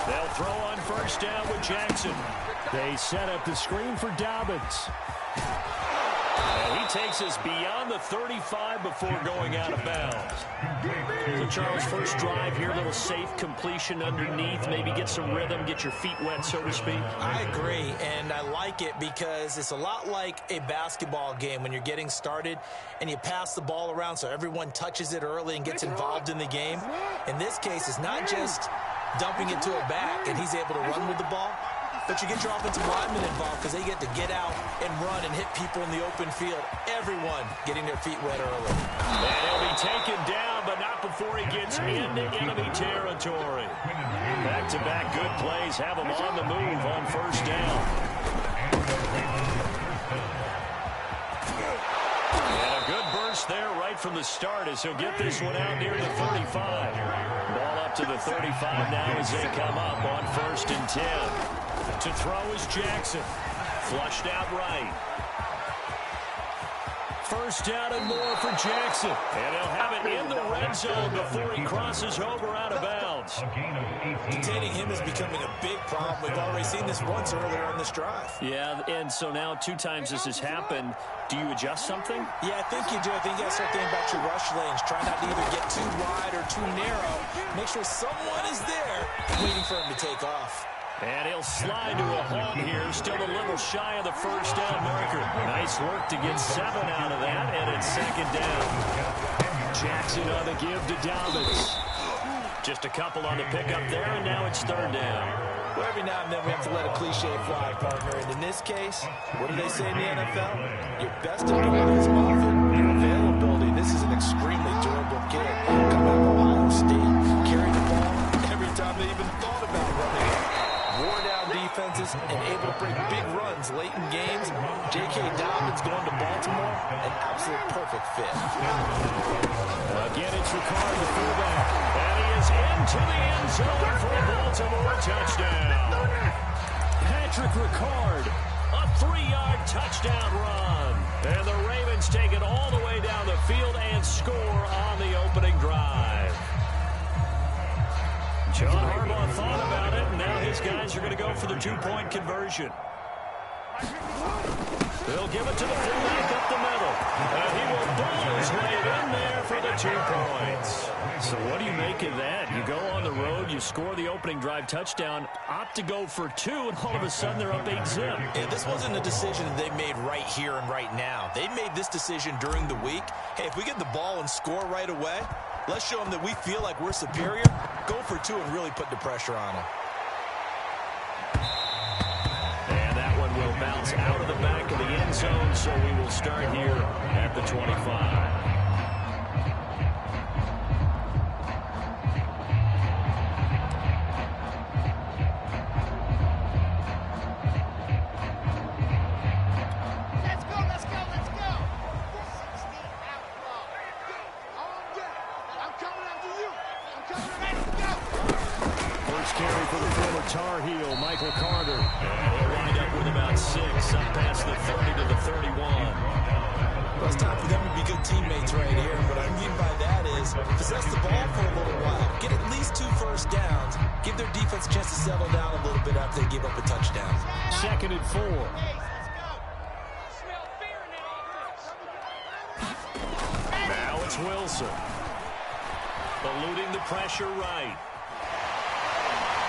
They'll throw on first down with Jackson. They set up the screen for Dobbins. And he takes us beyond the 35 before going out of bounds. So, Charles, first drive here, a little safe completion underneath, maybe get some rhythm, get your feet wet, so to speak. I agree, and I like it because it's a lot like a basketball game when you're getting started and you pass the ball around so everyone touches it early and gets involved in the game. In this case, it's not just dumping it to a back and he's able to run with the ball, but you get your offensive linemen involved because they get to get out and run and hit people in the open field. Everyone getting their feet wet early. And he'll be taken down, but not before he gets into enemy territory. Back-to-back good plays have him on the move on first down. And a good burst there right from the start as he'll get this one out near the 35. Ball up to the 35 now as they come up on 1st and 10. To throw is Jackson. Flushed out right. First down and more for Jackson. And he'll have it in the red zone before he crosses over out of bounds. Containing him is becoming a big problem. We've already seen this once earlier on this drive. Yeah, and so now 2 times this has happened. Do you adjust something? Yeah, I think you do. I think you got to start thinking about your rush lanes. Try not to either get too wide or too narrow. Make sure someone is there waiting for him to take off. And he'll slide to a halt here, still a little shy of the first down marker. Nice work to get 7 out of that, and it's 2nd down. Jackson on the give to Dobbins. Just a couple on the pickup there, and now it's 3rd down. Well, every now and then we have to let a cliche fly, partner. And in this case, what do they say in the NFL? Your best ability is often your availability. This is an extremely durable kid. Coming out of Ohio State, carrying the ball every time they even thought about running it. Wore down defenses and able to break big runs late in games. J.K. Dobbins going to Baltimore, an absolute perfect fit. Again, it's Ricard, the fullback. And he is into the end zone for a Baltimore touchdown. Patrick Ricard, a 3-yard touchdown run. And the Ravens take it all the way down the field and score on the opening drive. John Harbaugh thought about it, and now his guys are going to go for the 2-point conversion. They'll give it to the fullback up the middle. And he will ball his way in there for the 2 points. So what do you make of that? You go on the road, you score the opening drive touchdown, opt to go for 2, and all of a sudden they're up 8-zip. Yeah, this wasn't a decision they made right here and right now. They made this decision during the week. Hey, if we get the ball and score right away, let's show them that we feel like we're superior. Go for 2 and really put the pressure on them. And that one will bounce out of the back of the end zone, so we will start here at the 25. Tar Heel, Michael Carter. He'll wind up with about 6, up past the 30 to the 31. Well, it's time for them to be good teammates right here. What I mean by that is possess the ball for a little while, get at least 2 first downs, give their defense a chance to settle down a little bit after they give up a touchdown. 2nd and 4. Now it's Wilson. Eluding the pressure right.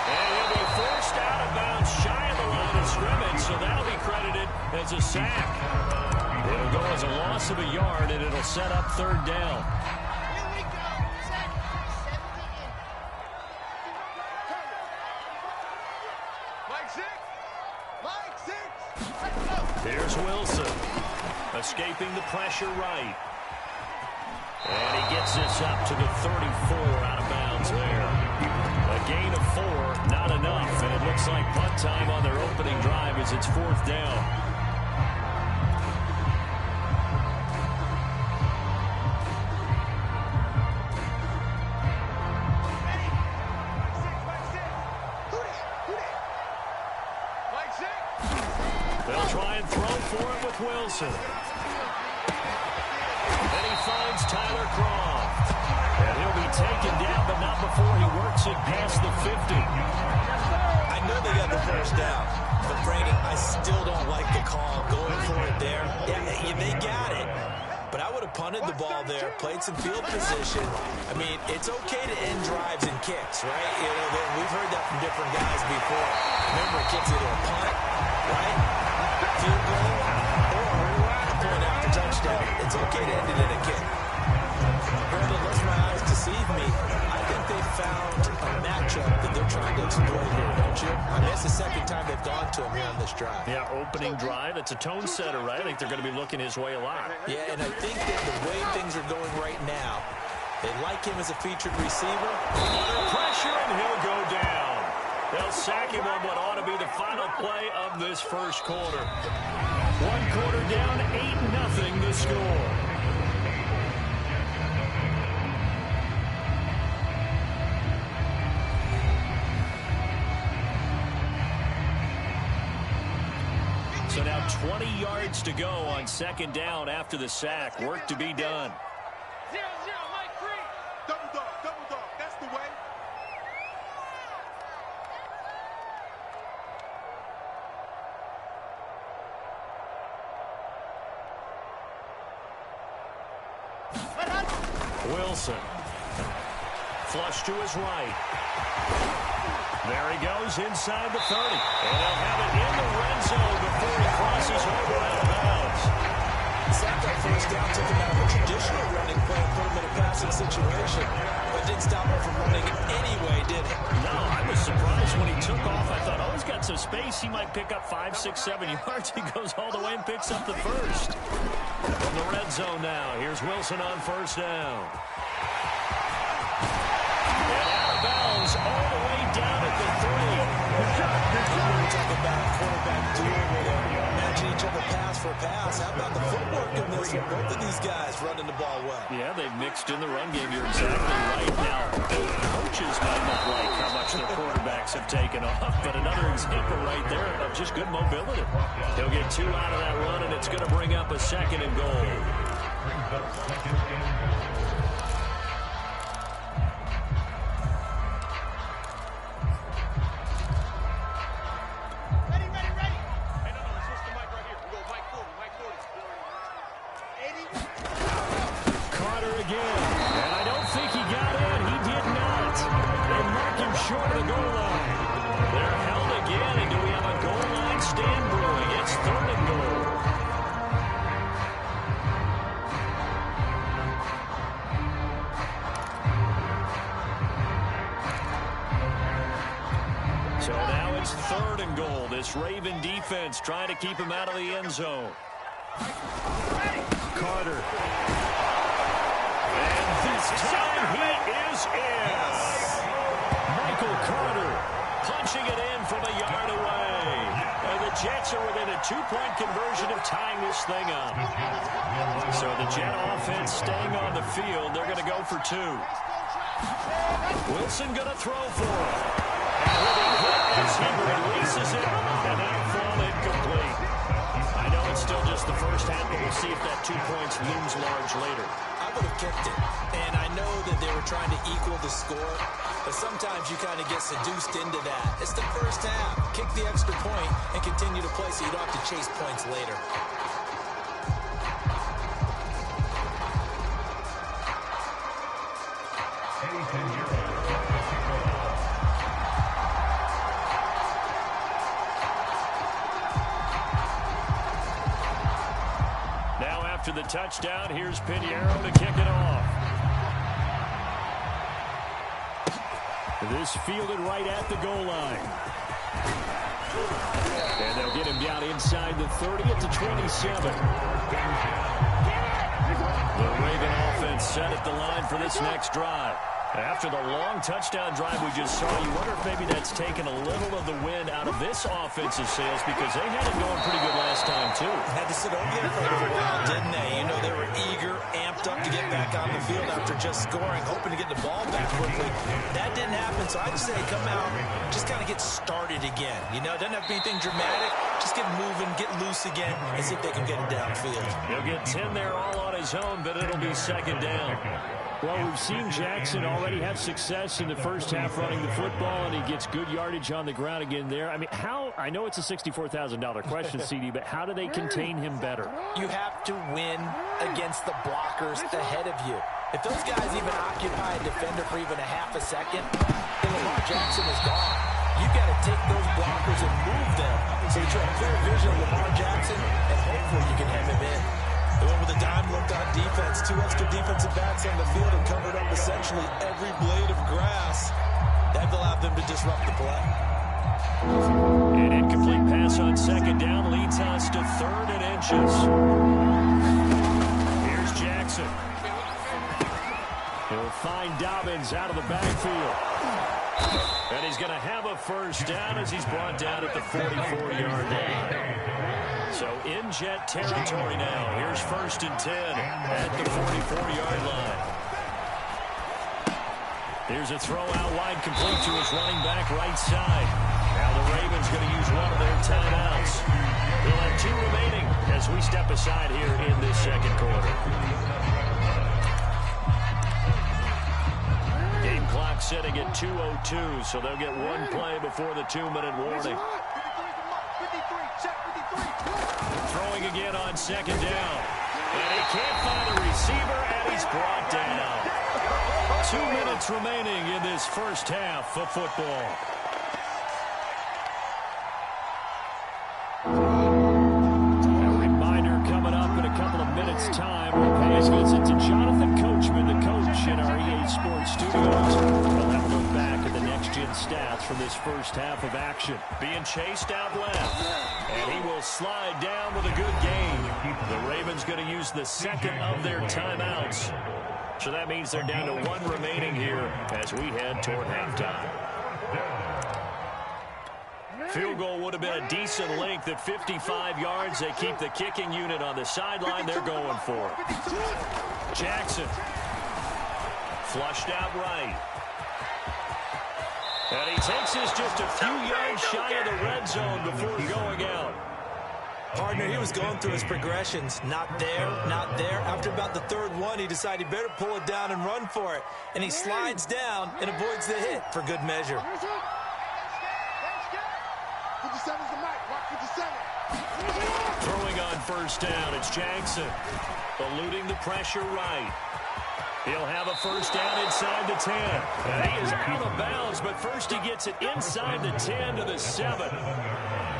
And he'll be forced out of bounds shy of the line of scrimmage, so that'll be credited as a sack. It'll go as a loss of a yard, and it'll set up 3rd down. Here we go. Here's Wilson. Escaping the pressure right. And he gets this up to the 34 out of bounds there. A gain of 4, not enough, and it looks like punt time on their opening drive as it's 4th down. They'll try and throw for it with Wilson. finds Tyler Croft. And he'll be taken down, but not before he works it past the 50. I know they got the first down, but Brandon, I still don't like the call going for it there. Yeah, they got it. But I would have punted the ball there, played some field position. I mean, it's okay to end drives and kicks, right? You know, we've heard that from different guys before. Remember, a kick's either a punt, right? Field goal, or a point after touchdown. It's okay to end it in a kick. Brandon, unless my eyes deceive me, I think they found a matchup that they're trying to exploit here, don't you? I mean, that's the second time they've gone to him here on this drive. Yeah, opening drive. It's a tone setter, right? I think they're going to be looking his way a lot. Yeah, and I think that the way things are going right now, they like him as a featured receiver. Under pressure, and he'll go down. They'll sack him on what ought to be the final play of this first quarter. 1 quarter down, 8-0 the score. So now 20 yards to go on second down after the sack. Work to be done. 0-0, Mike free. Double dog, that's the way. Wilson. Flush to his right. There he goes inside the 30. And he'll have it in the red zone before he crosses over out of bounds. Sacked that first down, took him out of a traditional running play and put him in a passing situation. But didn't stop him from running it anyway, did it? No, I was surprised when he took off. I thought, oh, he's got some space. He might pick up 5, 6, 7 yards. He goes all the way and picks up the first. From the red zone now, here's Wilson on first down. And out of bounds all the way down at the 3. We talk about quarterback duel where they match each other pass for pass. How about the footwork in this one? Both of these guys running the ball well. Yeah, they've mixed in the run game. You're exactly right. Now, both coaches might not like how much their quarterbacks have taken off, but another example right there of just good mobility. He'll get 2 out of that run, and it's going to bring up a 2nd and goal. Short of the goal line. They're held again, and do we have a goal line stand brewing? It's 3rd and goal. So now it's 3rd and goal. This Raven defense trying to keep him out of the end zone. Carter. And this time he is in. Carter punching it in from a yard away. And the Jets are within a 2-point conversion of tying this thing up. So the Jet offense staying on the field. They're going to go for 2. Wilson going to throw for it. And with a hit as he releases it, and that fall incomplete. I know it's still just the first half, but we'll see if that 2 points looms large later. I would have kicked it. And I know that they were trying to equal the score, but sometimes you kind of get seduced into that. It's the first half. Kick the extra point and continue to play so you don't have to chase points later. Now after the touchdown, here's Pinheiro to kick it off. This fielded right at the goal line. And they'll get him down inside the 30 at the 27. The Raven offense set at the line for this next drive. After the long touchdown drive we just saw, you wonder if maybe that's taken a little of the wind out of this offensive sails, because they had it going pretty good last time, too. Had to sit over there for a little while, didn't they? You know, they were eager, amped up to get back on the field after just scoring, hoping to get the ball back quickly. That didn't happen, so I'd say come out, just kind of get started again. You know, it doesn't have to be anything dramatic. Just get moving, get loose again, and see if they can get it downfield. They'll get 10 there all on a his own, but it'll be second down. Well, we've seen Jackson already have success in the first half running the football, and he gets good yardage on the ground again there. I mean, I know it's a $64,000 question, CD, but how do they contain him better? You have to win against the blockers ahead of you. If those guys even occupy a defender for even a half a second, then Lamar Jackson is gone. You've got to take those blockers and move them so that you have clear vision of Lamar Jackson, and hopefully you can hem him in. They went with a dime look on defense. 2 extra defensive backs on the field and covered up essentially every blade of grass. That allowed them to disrupt the play. An incomplete pass on second down leads us to 3rd and inches. Here's Jackson. He'll find Dobbins out of the backfield. And he's going to have a first down as he's brought down at the 44-yard line. So in jet territory now. Here's 1st and 10 at the 44-yard line. Here's a throw out wide, complete to his running back right side. Now the Ravens going to use one of their timeouts. They'll have 2 remaining as we step aside here in this second quarter. Game clock setting at 2:02, so they'll get one play before the 2-minute warning. Throwing again on second down. And he can't find a receiver, and he's brought down. 2 minutes remaining in this first half of football. A reminder coming up in a couple of minutes' time. We'll pay a visit to Jonathan Coachman, the coach in our EA Sports studios. We'll have a look back at the next-gen stats from this first half of action. Being chased out left. And he will slide down with a good gain. The Ravens going to use the second of their timeouts. So that means they're down to 1 remaining here as we head toward halftime. Field goal would have been a decent length at 55 yards. They keep the kicking unit on the sideline. They're going for it. Jackson. Flushed out right. And he takes us just a few yards shy of the red zone before going out. Partner, he was going through his progressions. Not there, not there. After about the 3rd one, he decided he better pull it down and run for it. And he slides down and avoids the hit for good measure. Throwing on first down, it's Jackson. Eluding the pressure right. He'll have a first down inside the 10. And he is out of bounds, but first he gets it inside the 10 to the 7.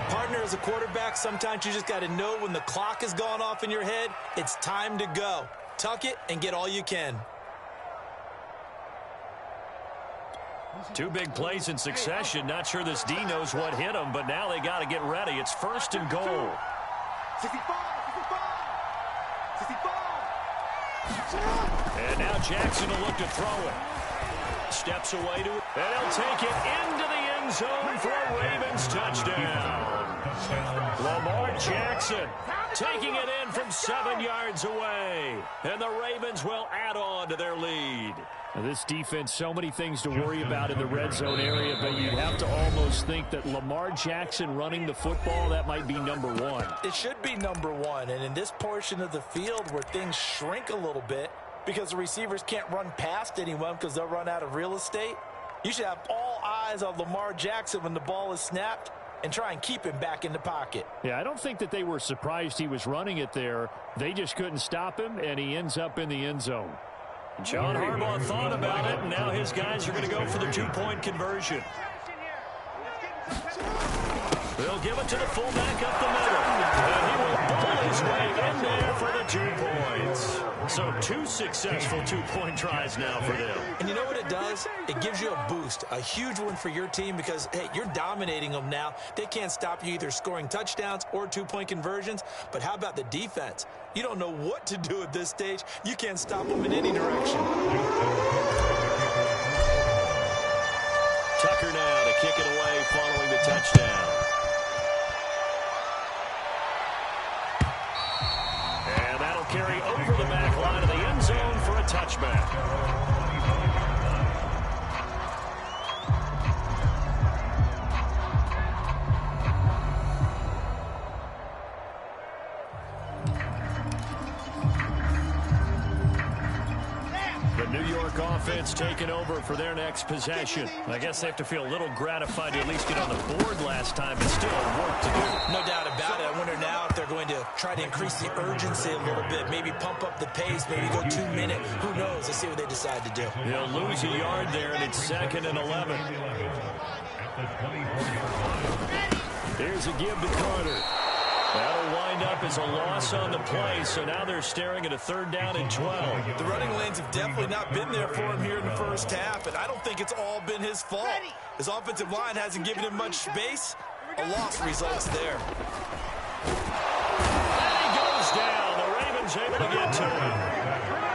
Partner, as a quarterback, sometimes you just got to know when the clock has gone off in your head, it's time to go. Tuck it and get all you can. 2 big plays in succession. Not sure this D knows what hit him, but now they got to get ready. It's 1st and goal. 65. And now Jackson will look to throw it. Steps away to it, and he'll take it into the end zone for a Ravens touchdown. Lamar Jackson taking it in from 7 yards away. And the Ravens will add on to their lead. Now this defense, so many things to worry about in the red zone area, but you'd have to almost think that Lamar Jackson running the football, that might be number 1. It should be number 1, and in this portion of the field where things shrink a little bit because the receivers can't run past anyone because they'll run out of real estate, you should have all eyes on Lamar Jackson when the ball is snapped and try and keep him back in the pocket. Yeah, I don't think that they were surprised he was running it there. They just couldn't stop him, and he ends up in the end zone. John Harbaugh thought about it, and now his guys are going to go for the 2-point conversion. They'll give it to the fullback up the middle. And he will pull his way in there for the 2 points. So 2 successful 2-point tries now for them. And you know what it does? It gives you a boost, a huge one for your team because, hey, you're dominating them now. They can't stop you either scoring touchdowns or 2-point conversions. But how about the defense? You don't know what to do at this stage. You can't stop them in any direction. Tucker now to kick it away following the touchdown. And that'll carry over the back line of the end zone for a touchback. The New York offense taking over for their next possession. I guess they have to feel a little gratified to at least get on the board last time, but still work to do. No doubt about it. I wonder now if they're going to try to increase the urgency a little bit, maybe pump up the pace, maybe go 2 minute. Who knows? Let's see what they decide to do. They'll lose a yard there, and it's 2nd and 11. Here's a give to Carter. That'll wind up as a loss on the play, so now they're staring at a 3rd down and 12. The running lanes have definitely not been there for him here in the first half, and I don't think it's all been his fault. His offensive line hasn't given him much space. A loss results there. And he goes down. The Ravens able to get to him.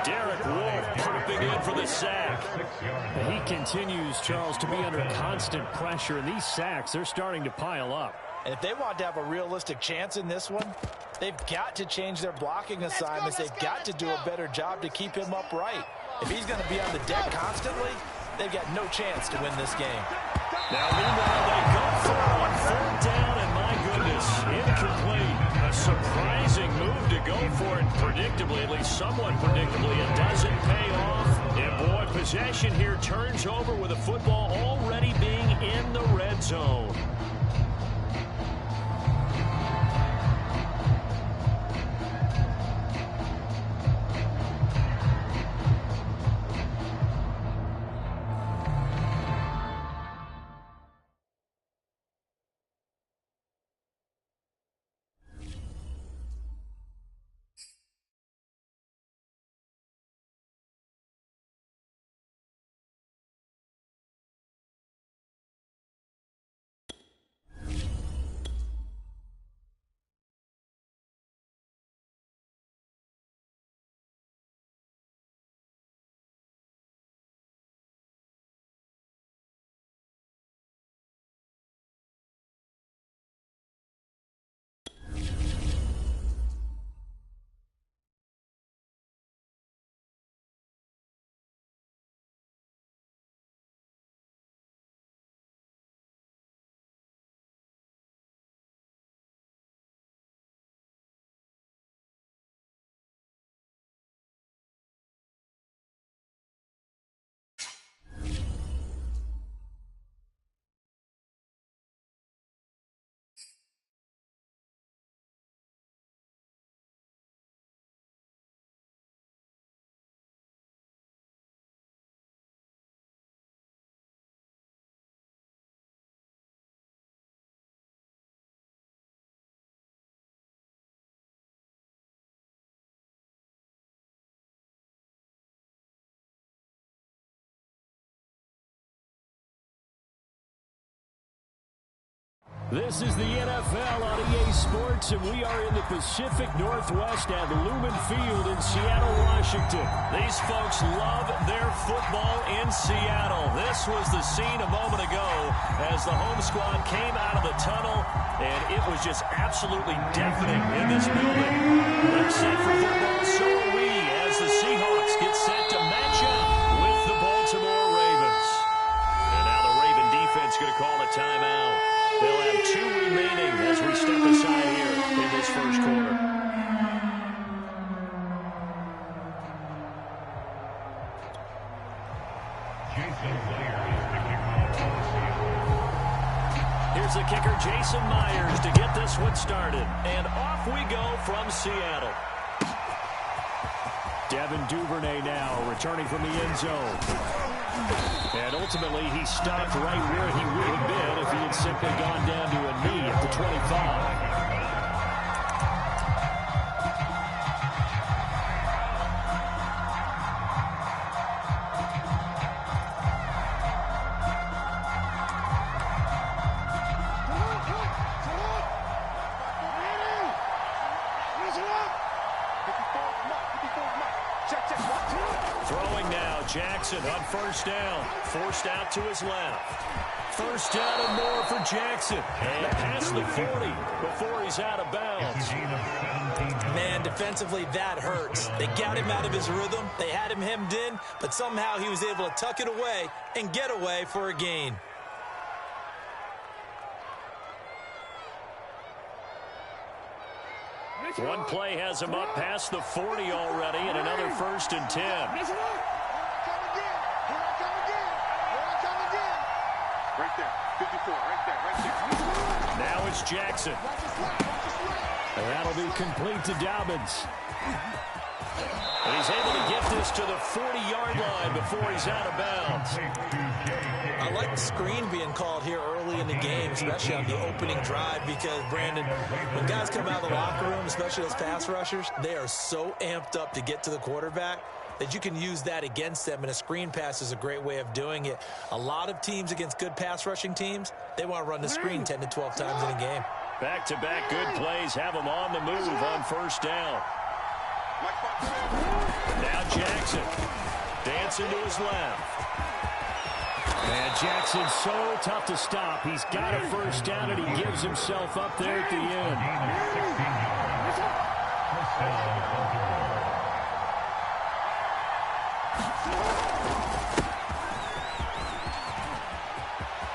Derek Wolfe popping in for the sack. He continues, Charles, to be under constant pressure, and these sacks, they're starting to pile up. And if they want to have a realistic chance in this one, they've got to change their blocking assignments. They've got to do a better job to keep him upright. If he's going to be on the deck constantly, they've got no chance to win this game. Now, meanwhile, they go for it on 4th down, and my goodness, incomplete. A surprising move to go for it predictably, at least somewhat predictably. It doesn't pay off. And, boy, possession here turns over with the football already being in the red zone. This is the NFL on EA Sports, and we are in the Pacific Northwest at Lumen Field in Seattle, Washington. These folks love their football in Seattle. This was the scene a moment ago as the home squad came out of the tunnel, and it was just absolutely deafening in this building. They're set for football, so are we, as the Seahawks get set to match up with the Baltimore Ravens. And now the Raven defense going to call a timeout. They'll have 2 remaining as we step aside here in this first quarter. Here's the kicker, Jason Myers, to get this one started. And off we go from Seattle. Devin Duvernay now returning from the end zone. And ultimately, he stopped right where he would have been if he had simply gone down to a knee at the 25. Throwing now, Jackson on first down. Forced out to his left. First down and more for Jackson. And past the 40 before he's out of bounds. Man, defensively, that hurts. They got him out of his rhythm. They had him hemmed in, but somehow he was able to tuck it away and get away for a gain. One play has him up past the 40 already, and another 1st and 10. is Jackson. And that'll be complete to Dobbins. And he's able to get this to the 40-yard line before he's out of bounds. I like the screen being called here early in the game, especially on the opening drive, because, Brandon, when guys come out of the locker room, especially those pass rushers, they are so amped up to get to the quarterback that you can use that against them, and a screen pass is a great way of doing it. A lot of teams against good pass rushing teams, they want to run the screen 10 to 12 times in a game. Back-to-back good plays have them on the move on first down. Now Jackson dancing to his left. And Jackson's so tough to stop. He's got a first down, and he gives himself up there at the end.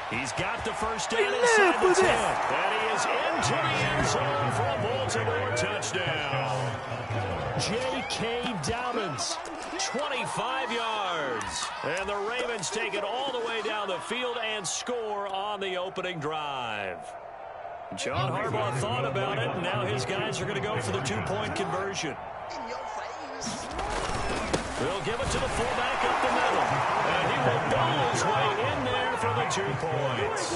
He's got the first down inside the 10. And he is into the end zone for a Baltimore touchdown. J.K. Dobbins, 25 yards. And the Ravens take it all the way down the field and score on the opening drive. John Harbaugh thought about it, and now his guys are going to go for the two-point conversion. They'll give it to the fullback up the middle. And he will ball his way in there for the 2 points.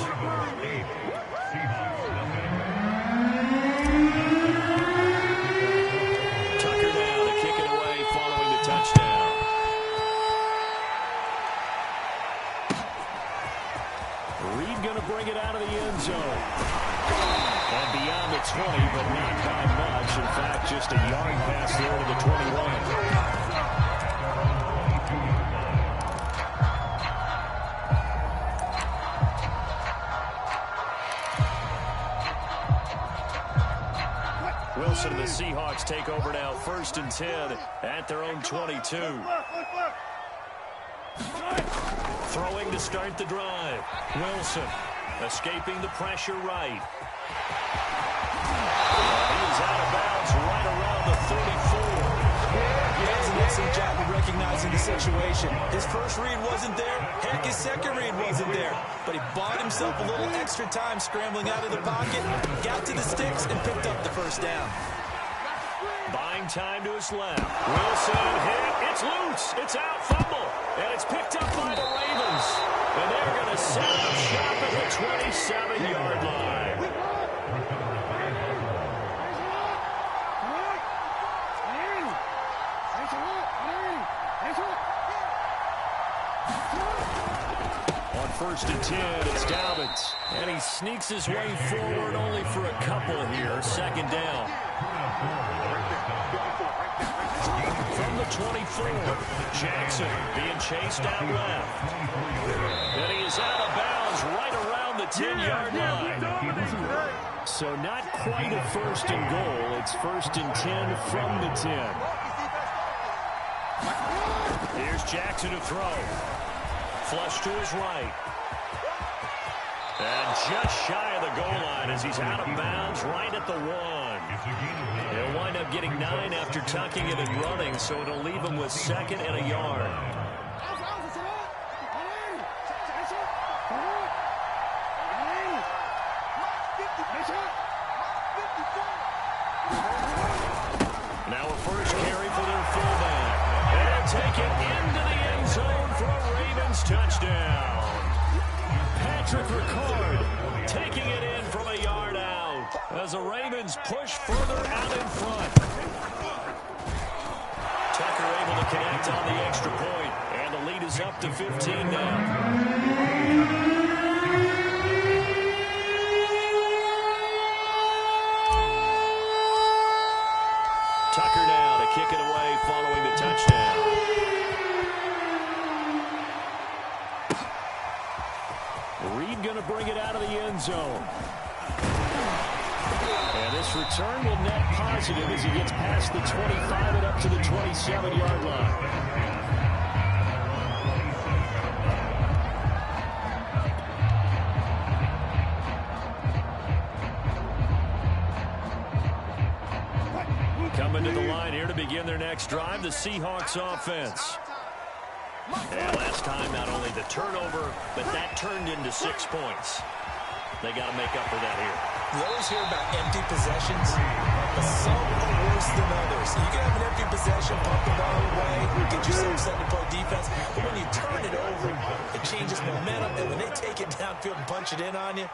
Tucker now to kick it away following the touchdown. Reed going to bring it out of the end zone. And beyond the 20, but not by much. In fact, just a yard pass there to the 21. Wilson and the Seahawks take over now, 1st and 10 at their own 22. Throwing to start the drive. Wilson escaping the pressure right. He is out of bounds right around the 34. He does an excellent job of recognizing the situation. His first read wasn't there. Heck, his second read wasn't there. But he bought himself a little extra time scrambling out of the pocket, got to the sticks, and picked up the first down. Buying time to his left. Wilson hit. It's loose. It's out. Fumble. And it's picked up by the Ravens. And they're going to set up shop at the 27-yard line. On 1st and 10, it's Dobbins. And he sneaks his way forward only for a couple here. 2nd down. From the 24, Jackson being chased out left. And he is out of bounds right around the 10-yard line. So not quite a 1st and goal. It's 1st and 10 from the 10. Here's Jackson to throw. Flush to his right. And just shy of the goal line as he's out of bounds right at the 1. He'll wind up getting 9 after tucking it and running, so it'll leave him with 2nd and a yard. Now a first carry for their fullback. And take it into the end zone for a Ravens touchdown. Patrick Ricard taking it in from a yard out as the Ravens push further out in front. Tucker able to connect on the extra point, and the lead is up to 15 now. Tucker now to kick it away following the touchdown. Reed going to bring it out of the end zone. And this return will net positive as he gets past the 25 and up to the 27-yard line. Coming to the line here to begin their next drive, the Seahawks offense. And last time, not only the turnover, but that turned into 6 points. They got to make up for that here. You always hear about empty possessions, but some are worse than others. You can have an empty possession, pump the ball away, get yourself set to play defense, but when you turn it over, it changes momentum, and when they take it downfield and punch it in on you,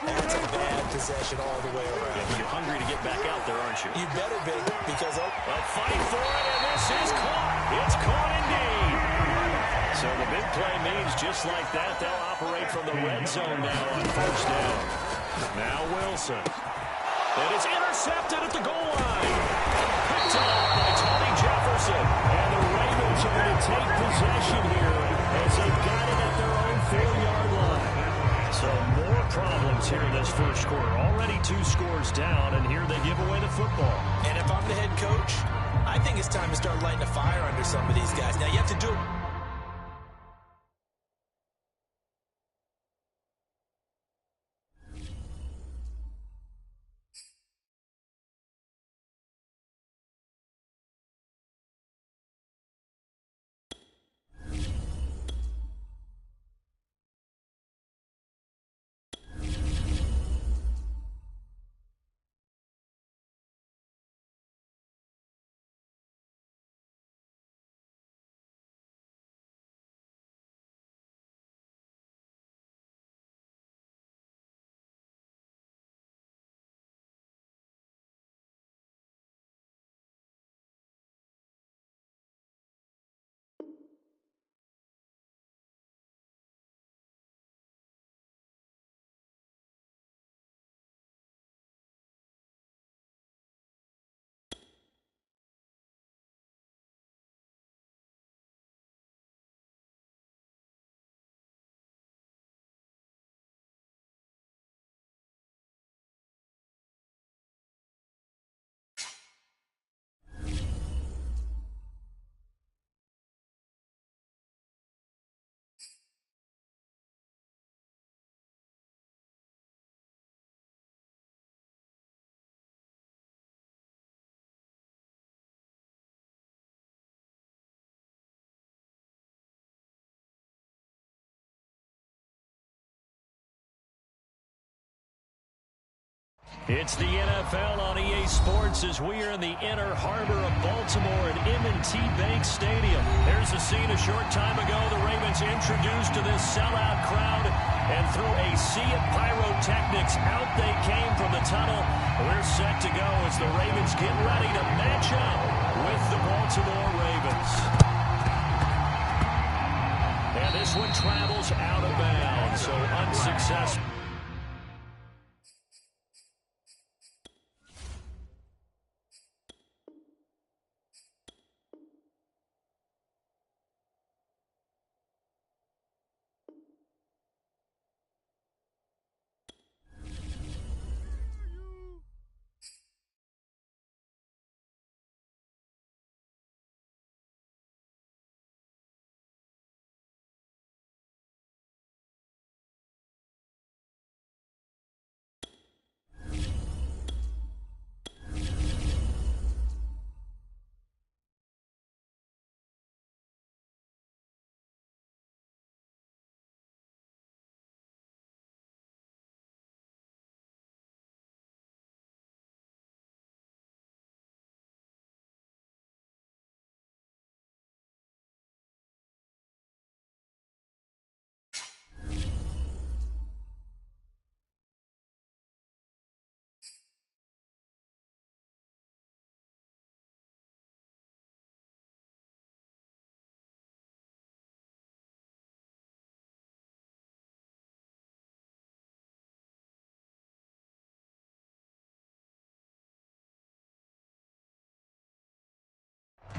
that's a bad possession all the way around. Yeah, you're hungry to get back out there, aren't you? You better be, because a fight for it, and this is caught. It's caught indeed. So the big play means just like that, they'll operate from the red zone now on first down. Now Wilson. And it's intercepted at the goal line. Picked up by Tony Jefferson. And the Ravens are going to take possession here as they've got it at their own 4-yard line. So more problems here in this first quarter. Already 2 scores down, and here they give away the football. And if I'm the head coach, I think it's time to start lighting a fire under some of these guys. Now, you have to do it. It's the NFL on EA Sports as we are in the inner harbor of Baltimore at M&T Bank Stadium. There's a scene a short time ago the Ravens introduced to this sellout crowd, and through a sea of pyrotechnics, out they came from the tunnel. We're set to go as the Ravens get ready to match up with the Baltimore Ravens. And this one travels out of bounds, so unsuccessful.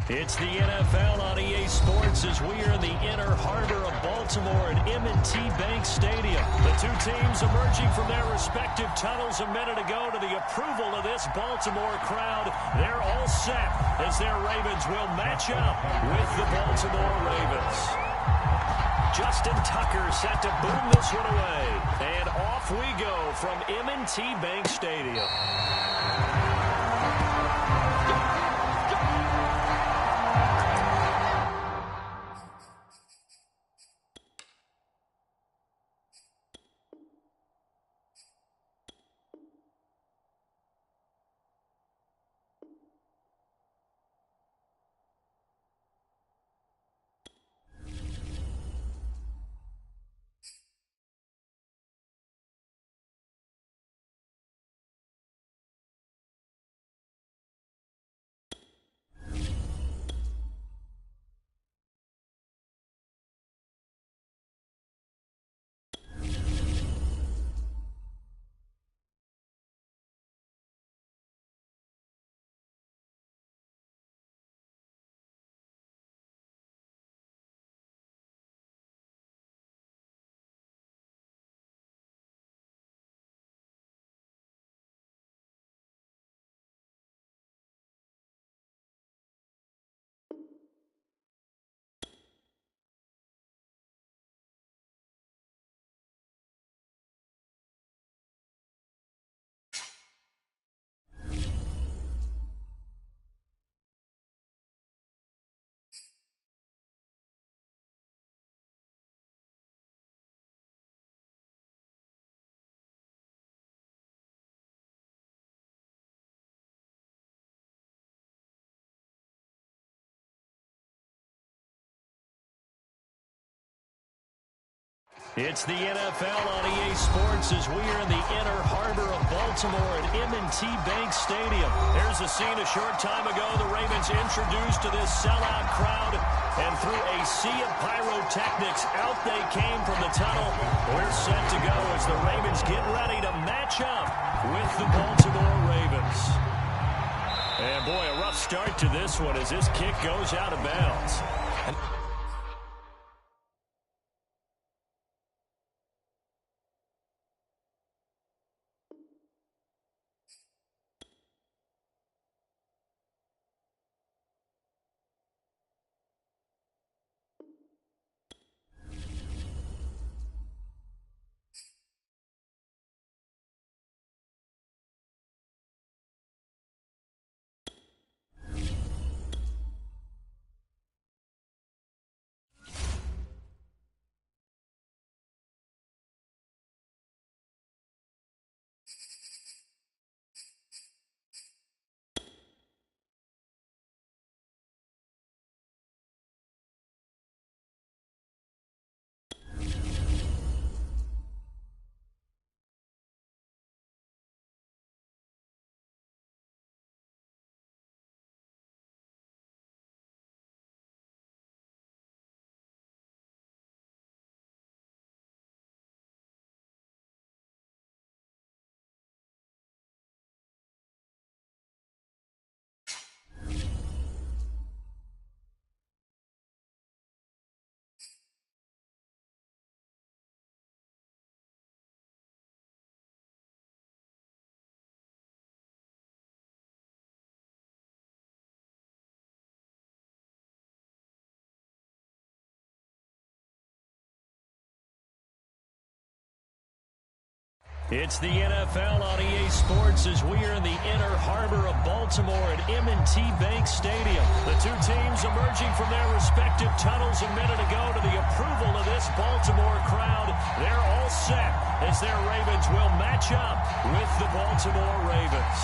It's the NFL on EA Sports as we are in the inner harbor of Baltimore at M&T Bank Stadium. The two teams emerging from their respective tunnels a minute ago to the approval of this Baltimore crowd. They're all set as their Ravens will match up with the Baltimore Ravens. Justin Tucker set to boom this one away. And off we go from M&T Bank Stadium. It's the NFL on EA Sports as we are in the inner harbor of Baltimore at M&T Bank Stadium. Here's a scene a short time ago. The Ravens introduced to this sellout crowd, and through a sea of pyrotechnics, out they came from the tunnel. We're set to go as the Ravens get ready to match up with the Baltimore Ravens. And boy, a rough start to this one as this kick goes out of bounds. It's the NFL on EA Sports as we are in the inner harbor of Baltimore at M&T Bank Stadium. The two teams emerging from their respective tunnels a minute ago to the approval of this Baltimore crowd. They're all set as their Ravens will match up with the Baltimore Ravens.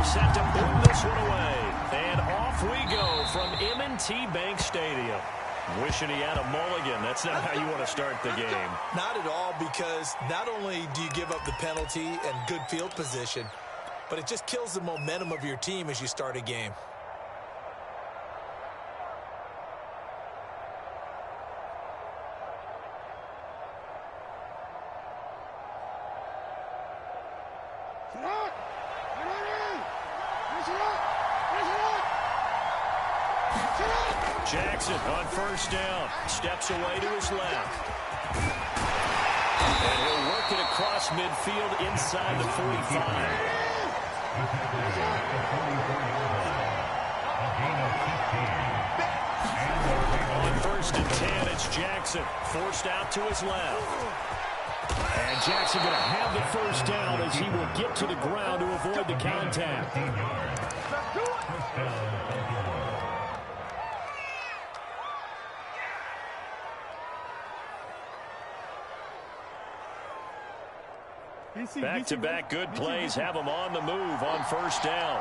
Set to boom this one away. And off we go from M&T Bank Stadium. Wishing he had a mulligan. That's not how you want to start the game. Not at all, because not only do you give up the penalty and good field position, but it just kills the momentum of your team as you start a game. Jackson on first down. Steps away to his left. And he'll work it across midfield inside the 45. On first and 10, it's Jackson. Forced out to his left. And Jackson going to have the first down as he will get to the ground to avoid the contact. Back-to-back good plays have him on the move on first down.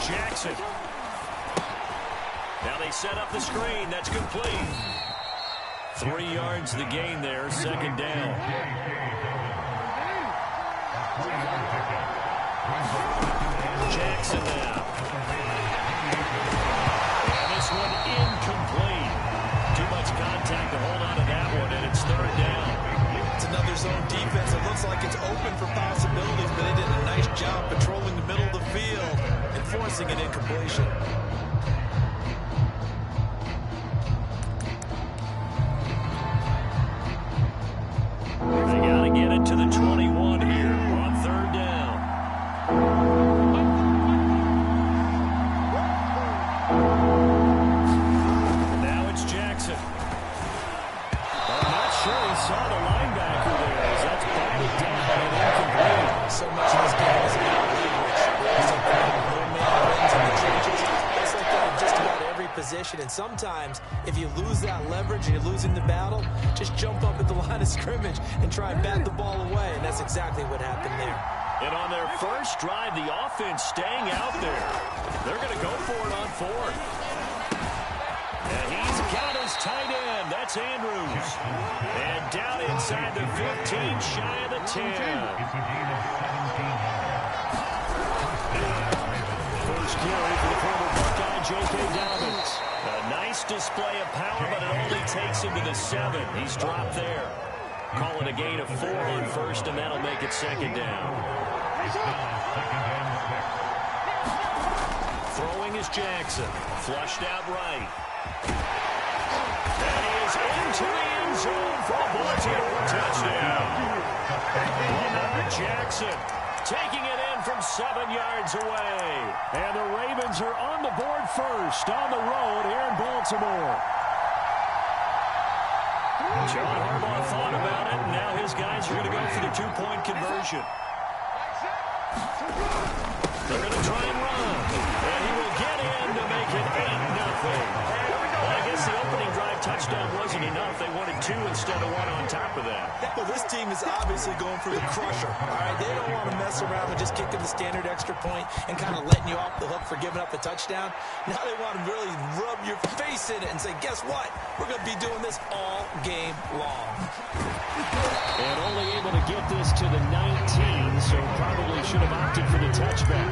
Jackson. Now they set up the screen. That's complete. 3 yards the gain there, second down. Jackson now. And this one incomplete. Too much contact to hold on to that one, and it's third down. It's another zone defense. It looks like it's open for possibilities, but they did a nice job patrolling the middle of the field and forcing an incompletion. They got to get it to the 21 here on third down. And sometimes, if you lose that leverage and you're losing the battle, just jump up at the line of scrimmage and try and bat the ball away. And that's exactly what happened there. And on their first drive, the offense staying out there. They're going to go for it on fourth. And he's got his tight end. That's Andrews. And down inside the 15, shy of the 10. First carry for the former Buckeye, J.K. Dobbins. A nice display of power, but it only takes him to the 7. He's dropped there. Call it a gain of 4 on first, and that'll make it second down. Throwing is Jackson. Flushed out right. And he is into the end zone for a Baltimore touchdown. Lamar Jackson taking it in from 7 yards away. And the Ravens are on the board first on the road here in Baltimore. John Harbaugh thought about it, and now his guys are going to go for the 2-point conversion. They're going to try and run. And he will get in to make it 8-0. Well, I guess the opening drive touchdown wasn't enough. They wanted 2 instead of 1 on top of that. Well, this team is obviously going for the crusher. All right, they don't want to mess around with just kicking the standard extra point and kind of letting you off the hook for giving up a touchdown. Now they want to really rub your face in it and say, guess what? We're going to be doing this all game long. And only able to get this to the 19, so probably should have opted for the touchback.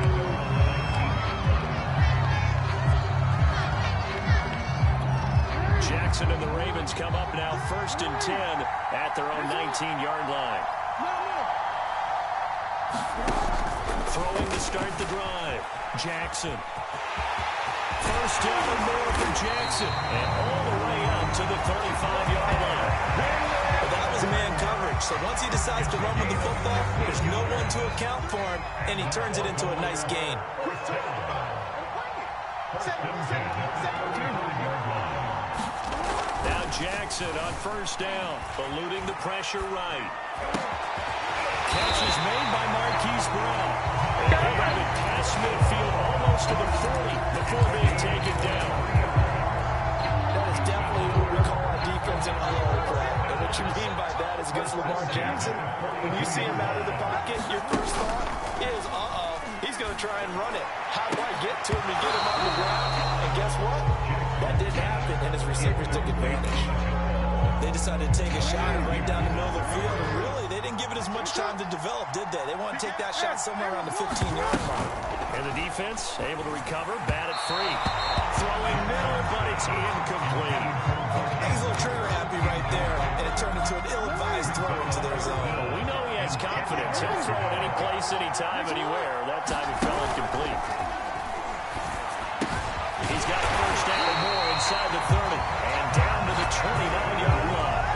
Jackson and the Ravens come up now 1st and 10 at their own 19-yard line. Throwing to start the drive. Jackson. First down and more for Jackson. And all the way up to the 35-yard line. Well, that was man coverage. So once he decides to run with the football, there's no one to account for him, and he turns it into a nice gain. Now Jackson on first down, eluding the pressure right. Catch is made by Marquise Brown. Able to pass midfield almost to the 40 before being taken down. That is definitely what we call our defense in a low play. And what you mean by that is against Lamar Jackson, when you see him out of the pocket, your first thought is, he's going to try and run it. How do I get to him and get him on the ground? And guess what? That didn't happen, and his receivers took advantage. They decided to take a shot right down the middle of the field, and really, they didn't give it as much time to develop, did they? They want to take that shot somewhere around the 15-yard mark. And the defense able to recover, bat it free. Throwing middle, but it's incomplete. He's a little trigger happy right there, and it turned into an ill-advised throw into their zone. Well, we know he has confidence. He'll throw it any place, anytime, anywhere. That time it fell incomplete. He's got a first down and more inside the 30 and down to the 29-yard line.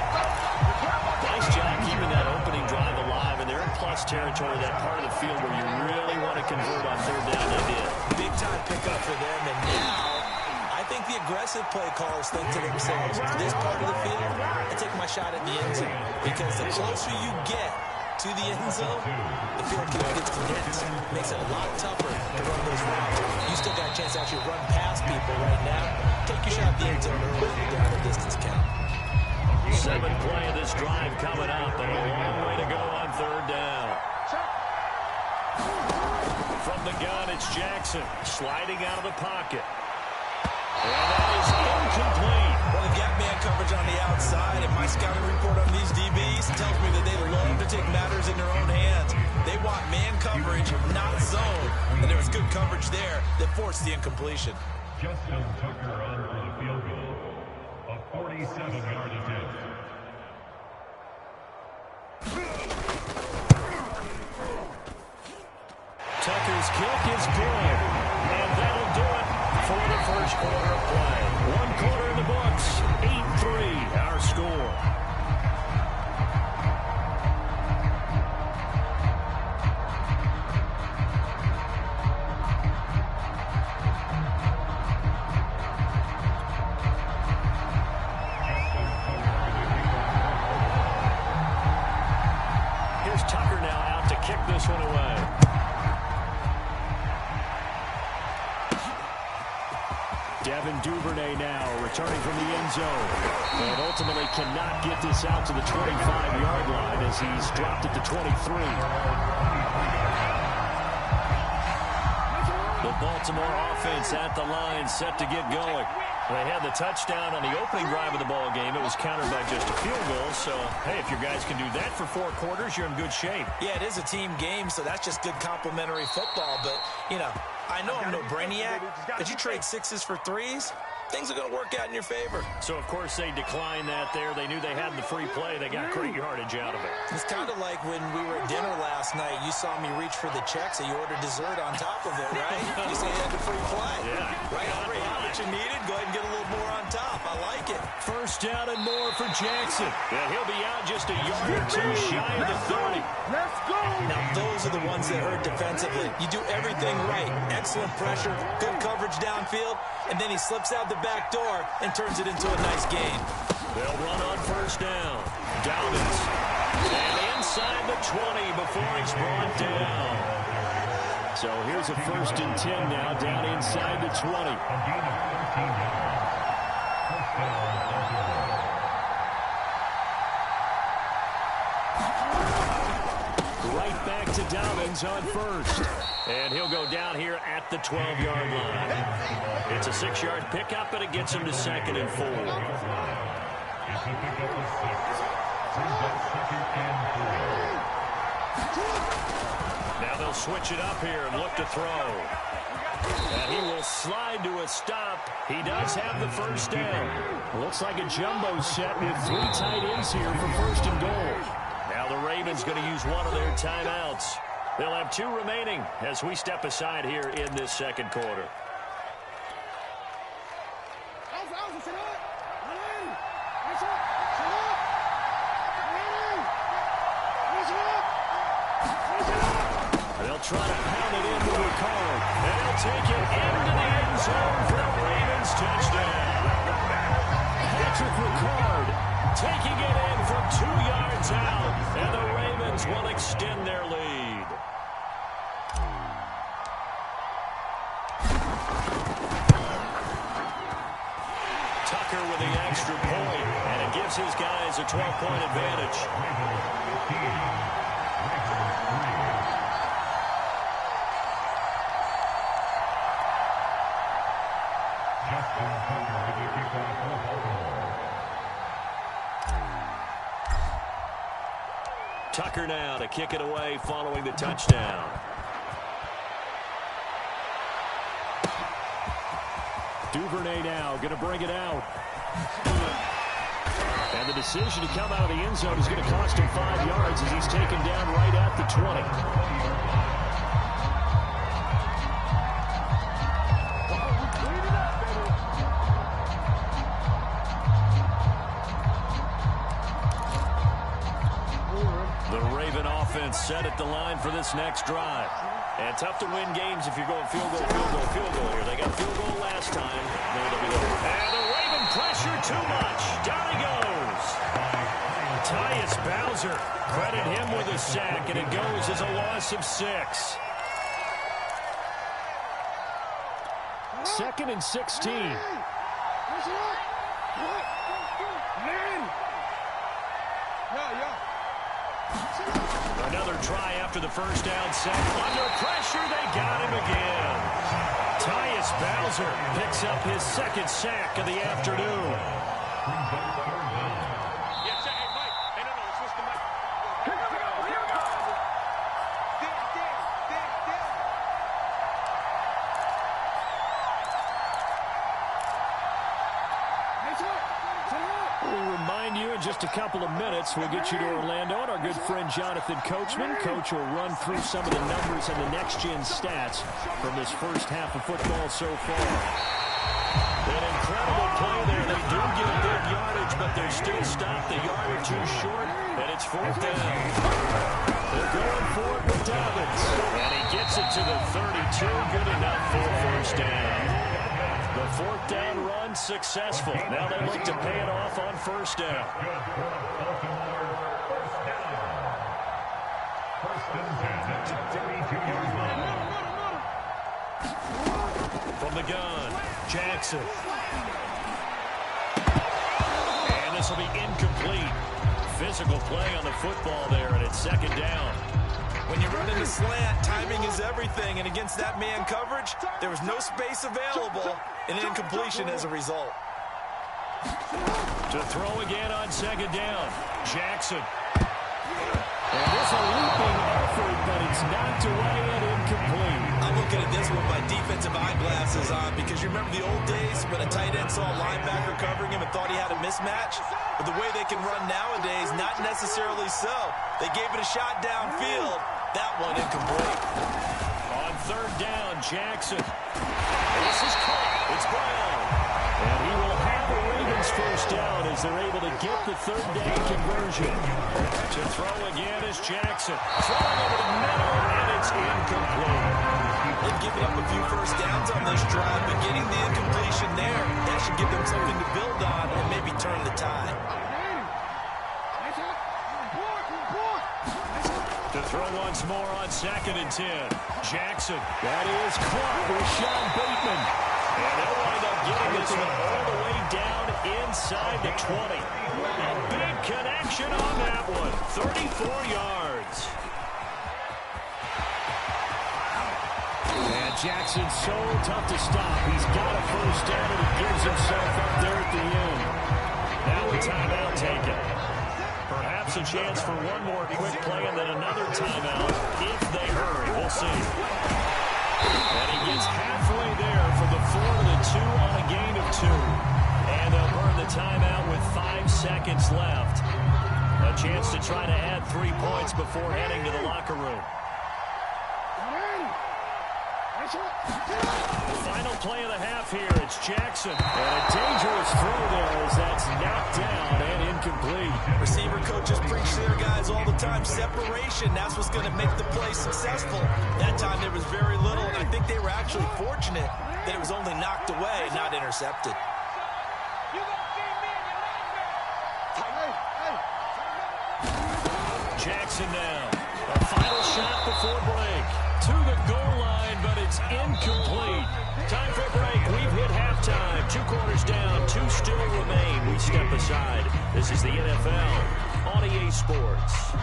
Nice job keeping that opening drive alive, and they're in plus territory, that part of the field where you really want to convert on third down. They did. Big time pickup for them, and now I think the aggressive play callers think to themselves, this part of the field, I take my shot at the end zone, because the closer you get to the end zone, the field gets condensed. Makes it a lot tougher to run those routes. You still got a chance to actually run past people right now. Take your shot at the end zone early down the distance count. 7th play of this drive coming up, and a long way to go on third down. From the gun, it's Jackson sliding out of the pocket. And that is incomplete. Well, the gap man coverage on the outside, and my scouting report on these DBs tells me that they love to take matters in their own hands. They want man coverage, not zone. And there was good coverage there that forced the incompletion. Justin Tucker on for the field goal. A 47-yard attempt. Tucker's kick is good. And that'll do it for the first quarter of play. 1 quarter in the books. 8-3, our score. Here's Tucker now out to kick this one away. Devin Duvernay now returning from the end zone. And ultimately cannot get this out to the 25-yard line as he's dropped it to 23. The Baltimore offense at the line, set to get going. They had the touchdown on the opening drive of the ball game. It was countered by just a field goal. So, hey, if your guys can do that for 4 quarters, you're in good shape. Yeah, it is a team game, so that's just good complementary football. But, you know, I know I'm no brainiac, but you trade 6s for 3s, things are going to work out in your favor. So, of course, they declined that there. They knew they had the free play. They got great yardage out of it. It's kind of like when we were at dinner last night. You saw me reach for the check, so you ordered dessert on top of it, right? You say you had the free play. Yeah. Right, already how much you needed? Go ahead and get a little more on top. I like it. First down and more for Jackson. Yeah, he'll be out just a yard or two shy of the 30. Let's go! Now, those are the ones that hurt defensively. You do everything right. Excellent pressure, good coverage downfield, and then he slips out the back door and turns it into a nice gain. They'll run on first down. Downins. And inside the 20 before he's brought down. So here's a 1st and 10 now, down inside the 20. Right back to Dobbins on first. And he'll go down here at the 12-yard line. It's a 6-yard pickup, and it gets him to 2nd and 4. Now they'll switch it up here and look to throw. And he will slide to a stop. He does have the first down. Looks like a jumbo set with 3 tight ends here for 1st and goal. Now the Ravens going to use one of their timeouts. They'll have 2 remaining as we step aside here in this 2nd quarter. They'll try to pound it into Ricard. And he'll take it into the end zone for a Ravens touchdown. Patrick Ricard Taking it in from 2 yards out. And the Ravens will extend their lead. Tucker with the extra point. And it gives his guys a 12-point advantage. Tucker now to kick it away following the touchdown. Duvernay now going to bring it out. And the decision to come out of the end zone is going to cost him 5 yards as he's taken down right at the 20. Set at the line for this next drive. And tough to win games if you're going field goal here. They got field goal last time. And the Raven pressure too much. Down he goes. Tyus Bowser. Credit him with a sack, and it goes as a loss of 6. 2nd and 16. Another try after the first down set. Under pressure, they got him again. Tyus Bowser picks up his 2nd sack of the afternoon. Just a couple of minutes, we'll get you to Orlando and our good friend Jonathan Coachman. Coach will run through some of the numbers and the next-gen stats from this first half of football so far. An incredible play there. They do get a big yardage, but they're still stopped a yard or 2 short, and it's 4th down. They're going for it with Dobbins, and he gets it to the 32. Good enough for a first down. The 4th down run successful. Now they look to pay it off on first down. From the gun, Jackson. this will be incomplete. Physical play on the football there, and it's second down. When you run in the slant, timing is everything, and against that man coverage, there was no space available, and incompletion as a result. To throw again on second down, Jackson. And there's a leaping effort, but it's knocked away and incomplete. I'm looking at this with my defensive eyeglasses on because you remember the old days when a tight end saw a linebacker covering him and thought he had a mismatch? But the way they can run nowadays, not necessarily so. They gave it a shot downfield. That one incomplete. On third down, Jackson. This is caught. It's Brown. And he will have the Ravens first down as they're able to get the third down conversion. To throw again is Jackson. Throwing over the middle, and it's incomplete. They've given up a few first downs on this drive, but getting the incompletion there, that should give them something to build on and maybe turn the tide. To throw once more on second and 10. Jackson. That is caught with Sean Bateman. And they'll wind up getting this one all the way down inside the 20. A big connection on that one. 34 yards. And Jackson's so tough to stop. He's got a first down, and he gives himself up there at the end. Now a timeout taken. Perhaps a chance for one more quick play and then another timeout if they hurry. We'll see. And he gets halfway there from the 4 to the 2 on a gain of 2. And they'll burn the timeout with 5 seconds left. A chance to try to add 3 points before heading to the locker room. Final play of the half here. It's Jackson. And a dangerous throw there as that's knocked down and incomplete. Receiver coaches preach to their guys all the time. Separation, that's what's going to make the play successful. That time there was very little, and I think they were actually fortunate that it was only knocked away, not intercepted. Jackson now. A final shot before break. To the goal line, but it's incomplete. Time for a break. We've hit halftime. 2 quarters down. 2 still remain. We step aside. This is the NFL on EA Sports.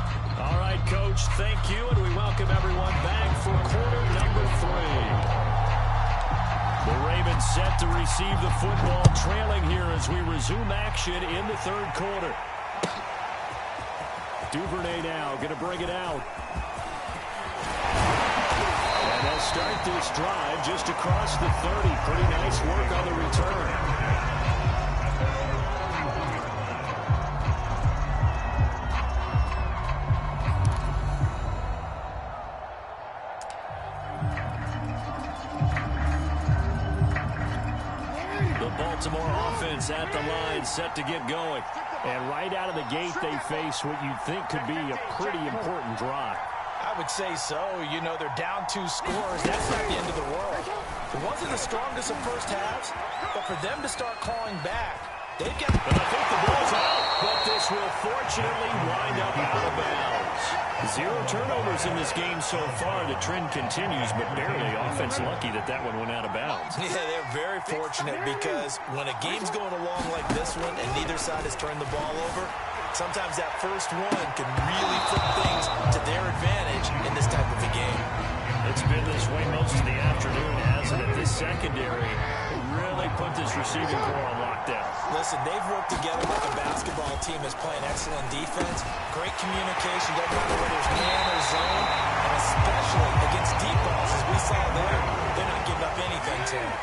All right, Coach, thank you, and we welcome everyone back for quarter number 3. The Ravens set to receive the football, trailing here as we resume action in the third quarter. Duvernay now going to bring it out. And they'll start this drive just across the 30. Pretty nice work on the return. Baltimore offense at the line, set to get going. And right out of the gate, they face what you'd think could be a pretty important drive. I would say so. You know, they're down 2 scores. That's not the end of the world. It wasn't the strongest of first halves, but for them to start clawing back, they've got... But I think the ball's out, but this will fortunately wind up out of bounds. 0 turnovers in this game so far. The trend continues, but barely. Offense lucky that that one went out of bounds. Yeah, they're very fortunate because when a game's going along like this one and neither side has turned the ball over, sometimes that first one can really flip things to their advantage in this type of a game. It's been this way most of the afternoon, hasn't it? This secondary really put this receiving core on lockdown. Listen, they've worked together like a basketball team is playing excellent defense. Great communication, doesn't matter whether it's man or zone, and especially against deep balls, as we saw there, they're not giving up anything to them.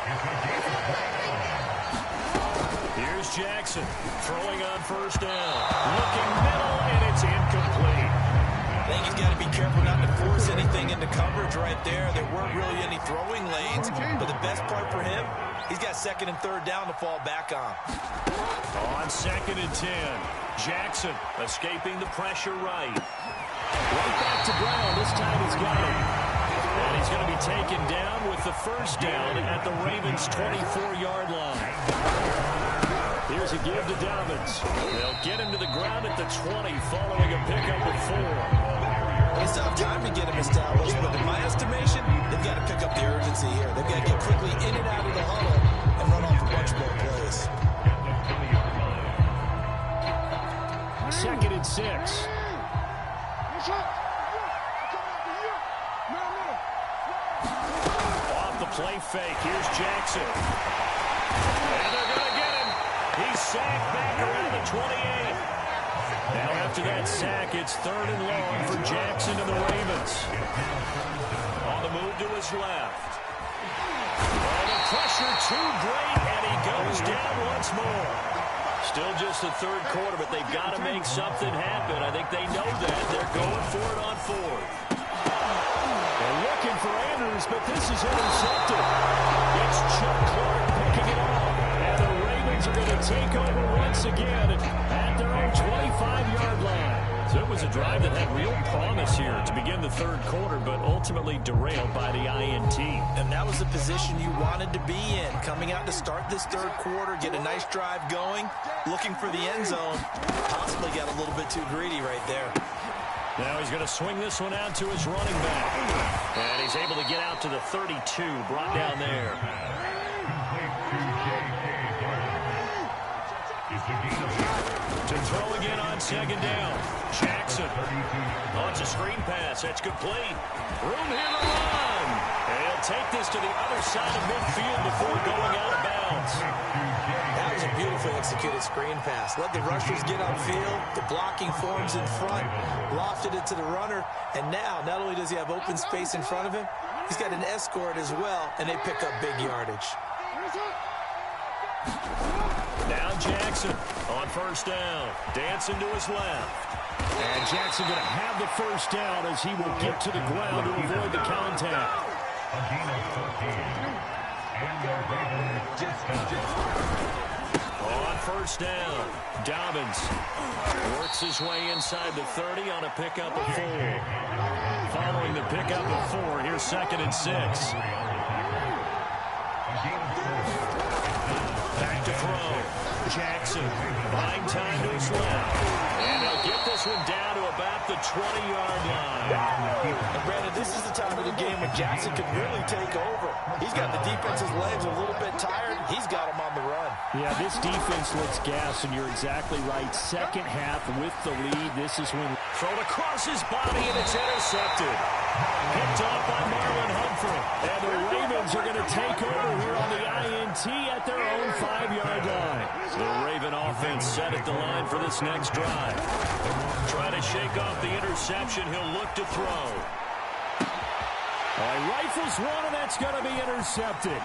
Here's Jackson, throwing on first down. Looking middle, and it's incomplete. I think he's got to be careful not to force anything into coverage right there. There weren't really any throwing lanes, but the best part for him, he's got second and third down to fall back on. On second and 10, Jackson escaping the pressure right. Right back to Brown. This time he's got him. And he's going to be taken down with the first down at the Ravens' 24-yard line. Here's a give to Dobbins. They'll get him to the ground at the 20 following a pickup of 4. They still have time to get him established, but in my estimation, they've got to pick up the urgency here. They've got to get quickly in and out of the huddle and run off a bunch more plays. 2nd and 6. Off the play fake. Here's Jackson. And they're going to get him. He's sacked back around the 28. Now after that sack, it's 3rd and long for Jackson and the Ravens. On the move to his left. Oh, the pressure too great, and he goes down once more. Still just the 3rd quarter, but they've got to make something happen. I think they know that. They're going for it on 4th. They're looking for Andrews, but this is intercepted. It's Chuck Clark picking it up. And the Ravens are going to take over once again at their own 25-yard line. So it was a drive that had real promise here to begin the 3rd quarter, but ultimately derailed by the INT. And that was the position you wanted to be in. Coming out to start this 3rd quarter, get a nice drive going, looking for the end zone. Possibly got a little bit too greedy right there. Now he's going to swing this one out to his running back. And he's able to get out to the 32, brought down there. To throw again on 2nd down. Jackson. Oh, it's a screen pass. That's complete. Room here to run. And he'll take this to the other side of midfield before going out of bounds. That was a beautifully executed screen pass. Let the rushers get upfield. The blocking forms in front. Lofted it to the runner. And now, not only does he have open space in front of him, he's got an escort as well, and they pick up big yardage. Now Jackson on 1st down. Dancing to his left. And Jackson going to have the 1st down as he will get to the ground to avoid the contact. On 1st down, Dobbins works his way inside the 30 on a pickup of 4. Following the pickup of 4, here's 2nd and 6. Back to throw. Jackson buying time to his left. And they'll get this one down to about the 20-yard line. And Brandon, this is the time of the game when Jackson could really take over. He's got the defense's legs a little bit tired. He's got him on the run. Yeah, this defense looks gassed, and you're exactly right. 2nd half with the lead. This is when thrown across his body, and it's intercepted. Picked off by Marlon Humphrey. And the Ravens are going to take over here on the INT at their own 5-yard line. The Raven offense set at the line for this next drive. Trying to shake off the interception. He'll look to throw. Rifles one, and that's going to be intercepted.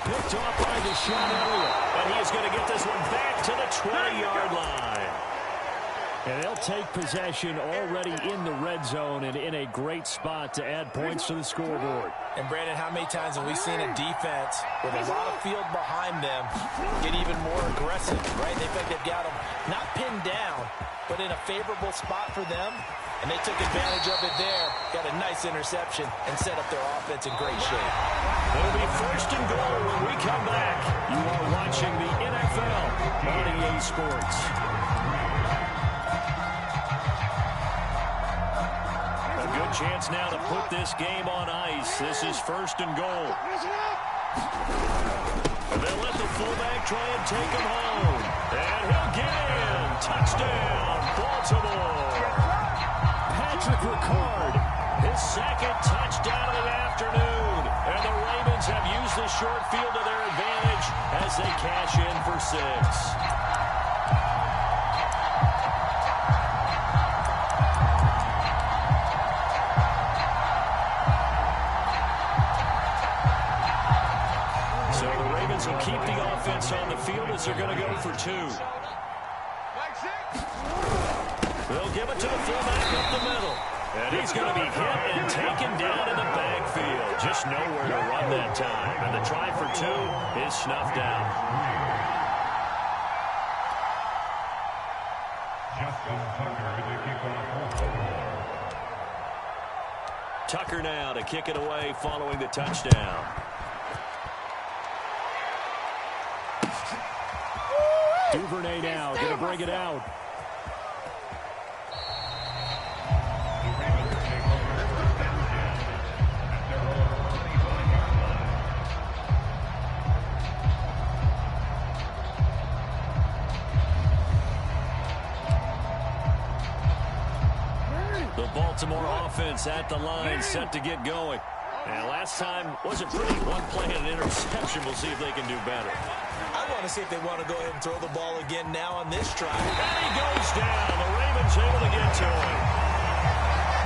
Picked off by Deshaun Elliott. And he is going to get this one back to the 20-yard line. And they'll take possession already in the red zone and in a great spot to add points to the scoreboard. And Brandon, how many times have we seen a defense with a lot of field behind them get even more aggressive, right? They think they've got them not pinned down, but in a favorable spot for them. And they took advantage of it there. Got a nice interception and set up their offense in great shape. It'll be 1st and goal when we come back. You are watching the NFL on EA Sports. A good chance now to put this game on ice. This is 1st and goal. And they'll let the fullback try and take him home. And he'll get in. Touchdown, Baltimore. Patrick Ricard, his 2nd touchdown of the afternoon. And the Ravens have used the short field to their advantage as they cash in for 6. Will keep the offense on the field as they're going to go for 2. They'll give it to the fullback up the middle. And he's going to be hit and taken down in the backfield. Just nowhere to run that time. And the try for 2 is snuffed out. Tucker now to kick it away following the touchdown. Duvernay now going to bring it out. Baltimore offense at the line, set to get going. And last time wasn't pretty. One play and an interception. We'll see if they can do better. I want to see if they want to go ahead and throw the ball again now on this drive. And he goes down. The Ravens able to get to him.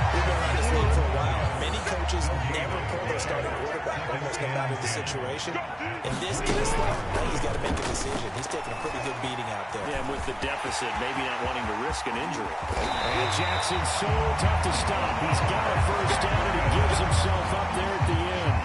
We've been around this league for a while, and many coaches never pull their starting quarterback, almost no matter the situation. In this case, though, he's got to make a decision. He's taking a pretty good beating out there. Yeah, with the deficit, maybe not wanting to risk an injury. And Jackson's so tough to stop. He's got a first down, and he gives himself up there at the end.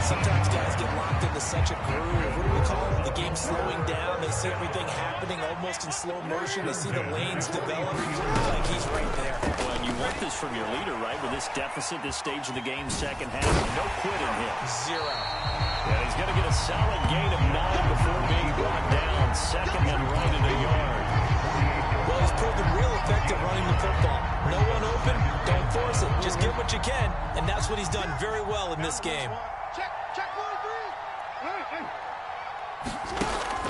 Sometimes guys get locked into such a groove. What do we call it? The game slowing down. They see everything happening almost in slow motion. They see the lanes develop. Like he's right there. Well, and you want this from your leader, right? With this deficit, this stage of the game, second half, no quitting him. Zero. Yeah, he's going to get a solid gain of 9 before being brought down. Second and right in a yard. Well, he's proven real effective running the football. No one open, don't force it. Just get what you can, and that's what he's done very well in this game. Check 1,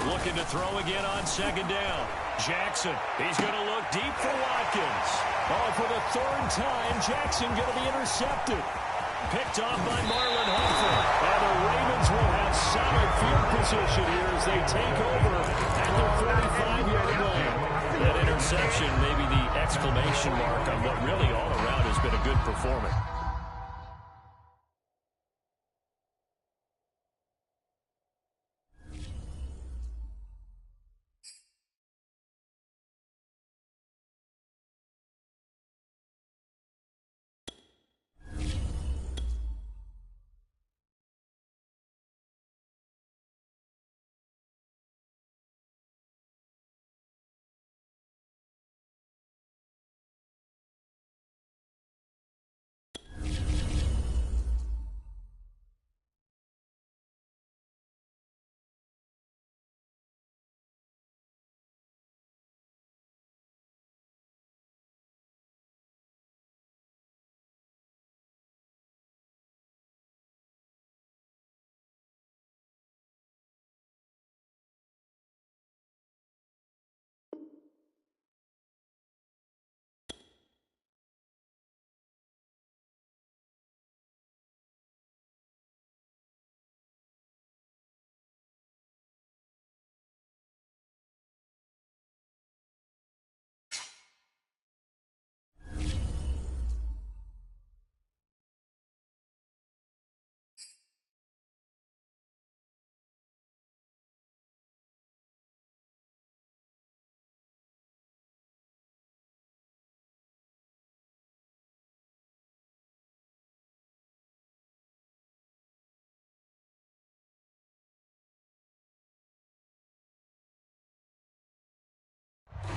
3. Looking to throw again on second down. Jackson, he's going to look deep for Watkins. Oh, for the third time, Jackson going to be intercepted. Picked off by Marlon Humphrey. And the Ravens will have solid field position here as they take over at their 45-yard line. That interception may be the exclamation mark on what really all around has been a good performance.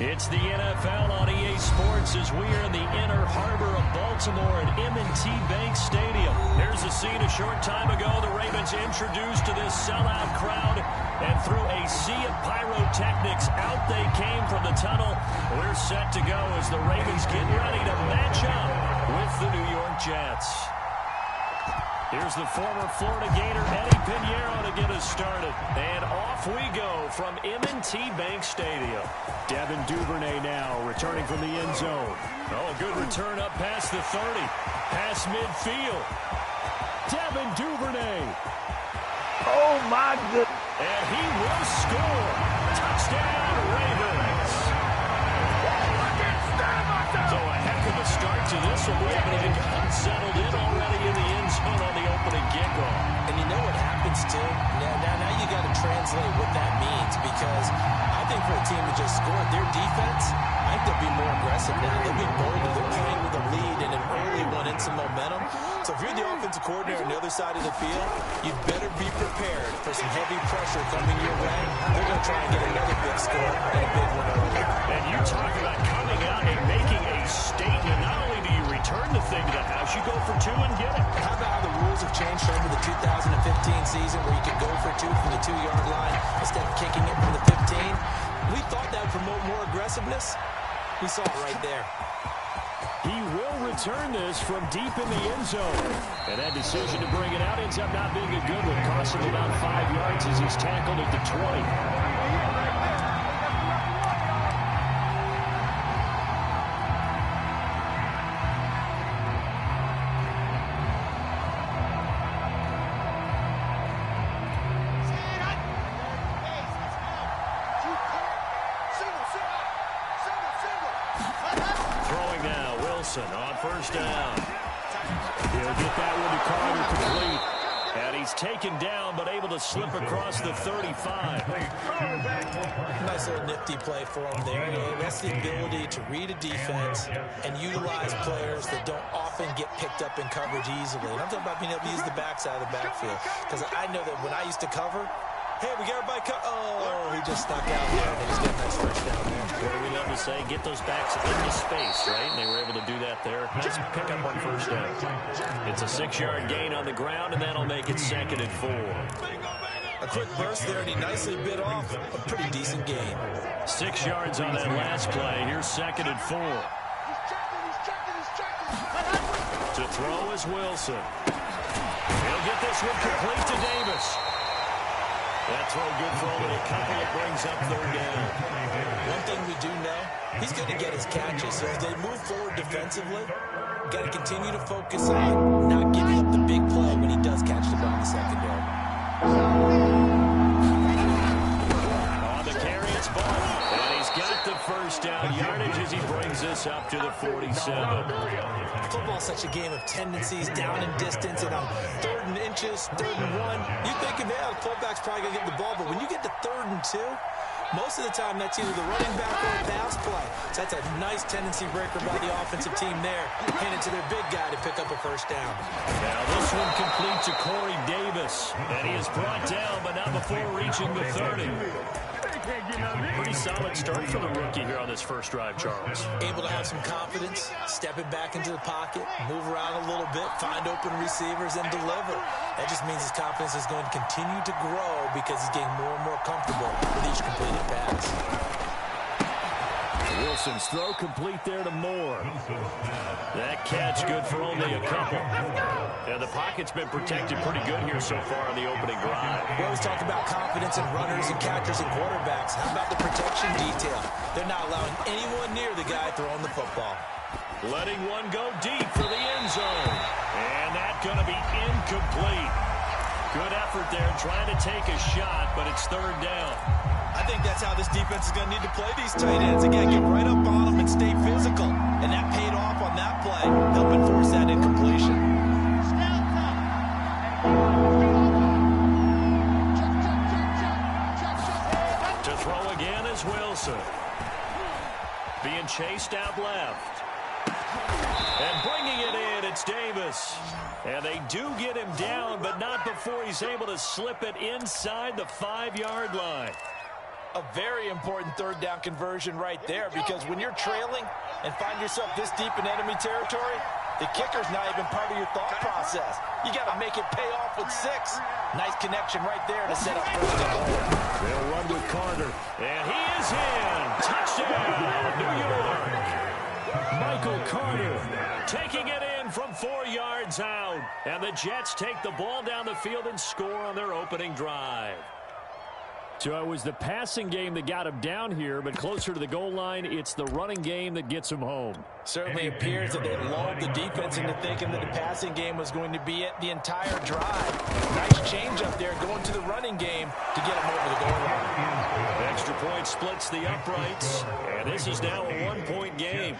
It's the NFL on EA Sports as we are in the inner harbor of Baltimore at M&T Bank Stadium. Here's the scene a short time ago. The Ravens introduced to this sellout crowd, and through a sea of pyrotechnics, out they came from the tunnel. We're set to go as the Ravens get ready to match up with the New York Jets. Here's the former Florida Gator, Eddie Pinheiro, to get us started. And off we go from M&T Bank Stadium. Devin Duvernay now returning from the end zone. Oh, a good return up past the 30. Past midfield. Devin Duvernay. Oh, my goodness. And he will score. Touchdown, Ravens. So a heck of a start to this one. We haven't even gotten settled in already in the end zone on the opening kickoff. And you know what happens, too? Now you got to translate what that means, because I think for a team to just score their defense, I think they'll be more aggressive now. They'll be bolder. They're playing with a lead and an early one and some momentum. So if you're the offensive coordinator on the other side of the field, you'd better be prepared for some heavy pressure coming your way. They're going to try and get another big score and a big one early. And you talk about coming out and making a statement. Not only do you return the thing to the house, you go for two and get it. How about how the rules have changed over the 2015 season where you could go for two from the 2-yard line instead of kicking it from the 15? We thought that would promote more aggressiveness. We saw it right there. He will return this from deep in the end zone. And that decision to bring it out ends up not being a good one. Cost him about 5 yards as he's tackled at the 20. Wilson on first down. He'll get that one to Carter complete. And he's taken down, but able to slip across the 35. Nice little nifty play for him there. That's the ability to read a defense and utilize players that don't often get picked up in coverage easily. And I'm talking about being able to use the backside of the backfield. Because I know that when I used to cover, hey, we got everybody oh, he just stuck out there, and he's got a nice first down there. What do we love to say? Get those backs into space, right? And they were able to do that there. Nice pickup on first down. It's a 6-yard gain on the ground, and that'll make it 2nd and 4. A quick burst there, and he nicely bit off a pretty decent gain. 6 yards on that last play. Here's 2nd and 4. To throw is Wilson. He'll get this one complete to Davis. That throw good for only a couple. It brings up 3rd down. One thing we do know, he's going to get his catches. So as they move forward defensively, got to continue to focus on not giving up the big play when he does catch the ball in the secondary. On the carry, it's Ball. And he's got the first down yardage as he brings this up to the 47. Football's such a game of tendencies, down in distance, and on 3rd and inches, 3rd and 1. You think, yeah, the fullback's probably going to get the ball, but when you get to 3rd and 2, most of the time that's either the running back or a pass play. So that's a nice tendency breaker by the offensive team there, handing to their big guy to pick up a first down. Now this one complete to Corey Davis, and he is brought down, but not before reaching the 30. Pretty solid start for the rookie here on this first drive, Charles. Able to have some confidence, stepping back into the pocket, move around a little bit, find open receivers, and deliver. That just means his confidence is going to continue to grow because he's getting more and more comfortable with each completed pass. Wilson's throw complete there to Moore. That catch good for only a couple. And the pocket's been protected pretty good here so far on the opening drive. We always talk about confidence in runners and catchers and quarterbacks. How about the protection detail? They're not allowing anyone near the guy throwing the football. Letting one go deep for the end zone. And that's going to be incomplete. Good effort there trying to take a shot, but it's 3rd down. I think that's how this defense is going to need to play these tight ends. Again, get right up on them and stay physical. And that paid off on that play, helping force that incompletion. To throw again is Wilson. Being chased out left. And bringing it in, it's Davis. And they do get him down, but not before he's able to slip it inside the 5-yard line. A very important 3rd down conversion right there, because when you're trailing and find yourself this deep in enemy territory, the kicker's not even part of your thought process. You got to make it pay off with 6. Nice connection right there to set up 1st and goal. They'll run with Carter, and he is in. Touchdown, New York. Michael Carter taking it in from 4 yards out. And the Jets take the ball down the field and score on their opening drive. So it was the passing game that got him down here, but closer to the goal line, it's the running game that gets him home. Certainly appears that they lulled the defense into thinking that the passing game was going to be it the entire drive. Nice change up there going to the running game to get him over the goal line. Extra point splits the uprights, and this is now a 1-point game.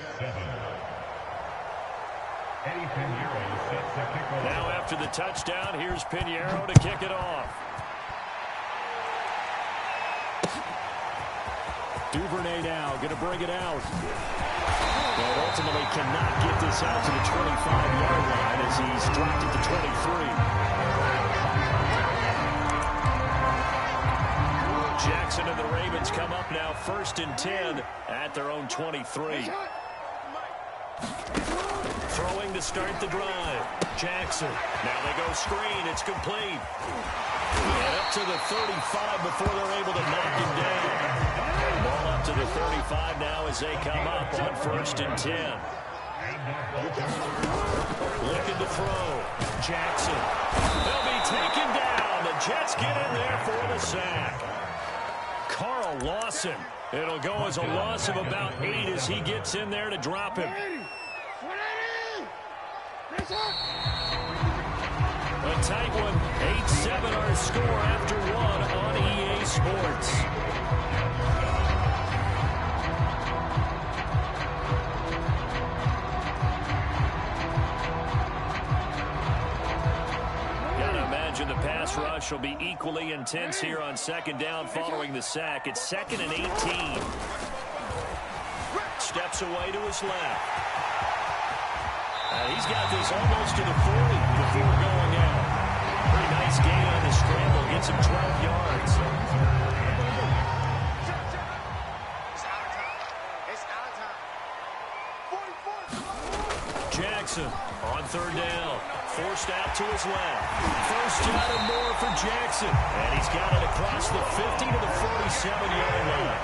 Now after the touchdown, here's Pinheiro to kick it off. Duvernay now going to bring it out. But ultimately cannot get this out to the 25-yard line as he's dropped it to 23. Jackson and the Ravens come up now 1st and 10 at their own 23. Throwing to start the drive. Jackson. Now they go screen. It's complete. And up to the 35 before they're able to knock him down. Ball up to the 35 now as they come up on 1st and 10. Looking to throw. Jackson. They'll be taken down. The Jets get in there for the sack. Carl Lawson. It'll go as a loss of about 8 as he gets in there to drop him. A tight one. 8-7 our score after 1 on EA Sports. pass rush will be equally intense here on second down following the sack. It's 2nd and 18. Steps away to his left. He's got this almost to the 40 before going out. Pretty nice gain on the scramble. Gets him 12 yards. Jackson on third down. Forced out to his left. First down and more for Jackson. And he's got it across the 50 to the 47-yard line.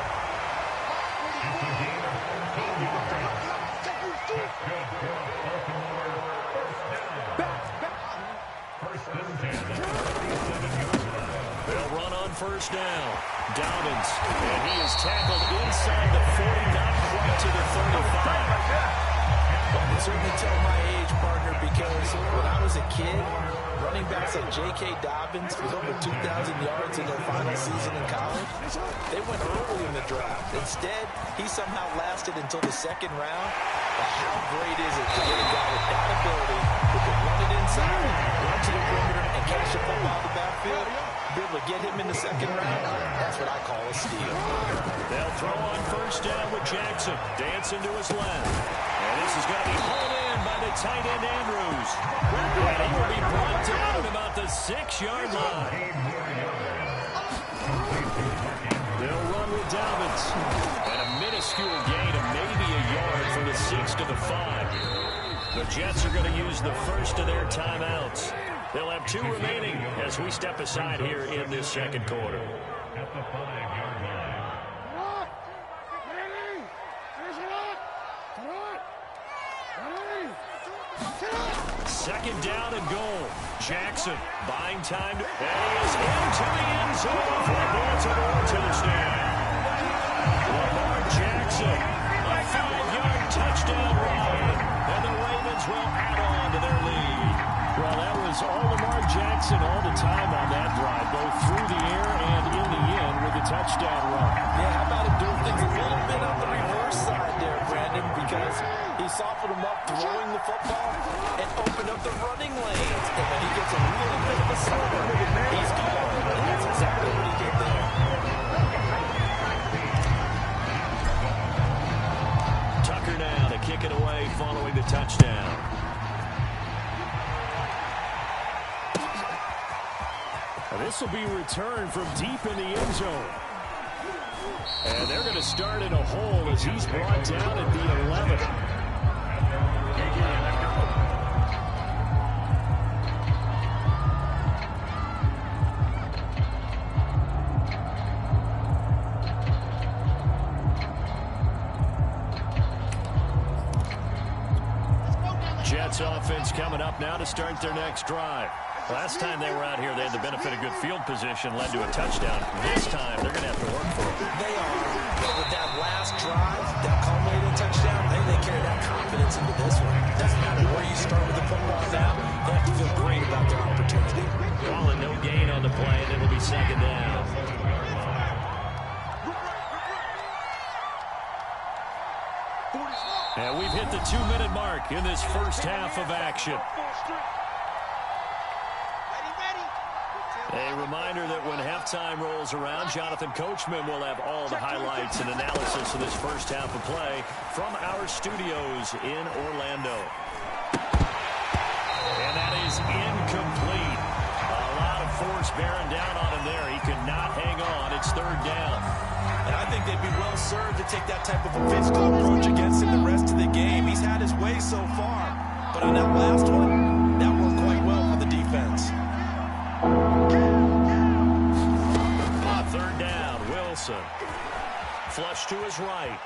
They'll run on first down. Dobbins. And he is tackled inside the 40, not quite to the 35. I can certainly tell my age, partner, because when I was a kid, running backs like J.K. Dobbins with over 2,000 yards in their final season in college, they went early in the draft. Instead, he somehow lasted until the second round. But how great is it to get a guy with that ability who can run it inside, run to the perimeter, and catch the football out of the backfield? Be able to get him in the second round, that's what I call a steal. They'll throw on first down with Jackson. Dancing to his left. And this is going to be hauled in by the tight end, Andrews. And he will be brought down at about the 6-yard line. They'll run with Dobbins. And a minuscule gain of maybe a yard from the 6 to the 5. The Jets are going to use the first of their timeouts. They'll have 2 remaining as we step aside here in this second quarter. At the 5-yard line. Second down and goal. Jackson buying time. And he is into the end zone for a Baltimore touchdown. Lamar Jackson, a 5-yard touchdown run. And the Ravens will add on to their lead. Well, that was all Lamar Jackson all the time on that drive, both through the air and in the end with a touchdown run. Yeah, how about him doing things a little bit on the reverse side there, Brandon, because he softened him up throwing the football and opened up the running lanes. And when he gets a little bit of a sliver, he's gone. And that's exactly what he did there. Tucker now to kick it away following the touchdown. This will be returned from deep in the end zone. And they're going to start in a hole as he's brought down at the 11. Jets offense coming up now to start their next drive. Last time they were out here, they had the benefit of good field position, led to a touchdown. This time, they're going to have to work for it. They are. But with that last drive, that culminating touchdown, I think they carry that confidence into this one. Doesn't matter where you start with the football now, they have to feel great about their opportunity. Ball and no gain on the play, and it'll be second down. And we've hit the 2-minute mark in this first half of action. A reminder that when halftime rolls around, Jonathan Coachman will have all the highlights and analysis of this first half of play from our studios in Orlando. And that is incomplete. A lot of force bearing down on him there. He could not hang on. It's third down. And I think they'd be well served to take that type of a physical approach against him the rest of the game. He's had his way so far. But on that last one, that worked quite well for the defense. Third down, Wilson. Flush to his right.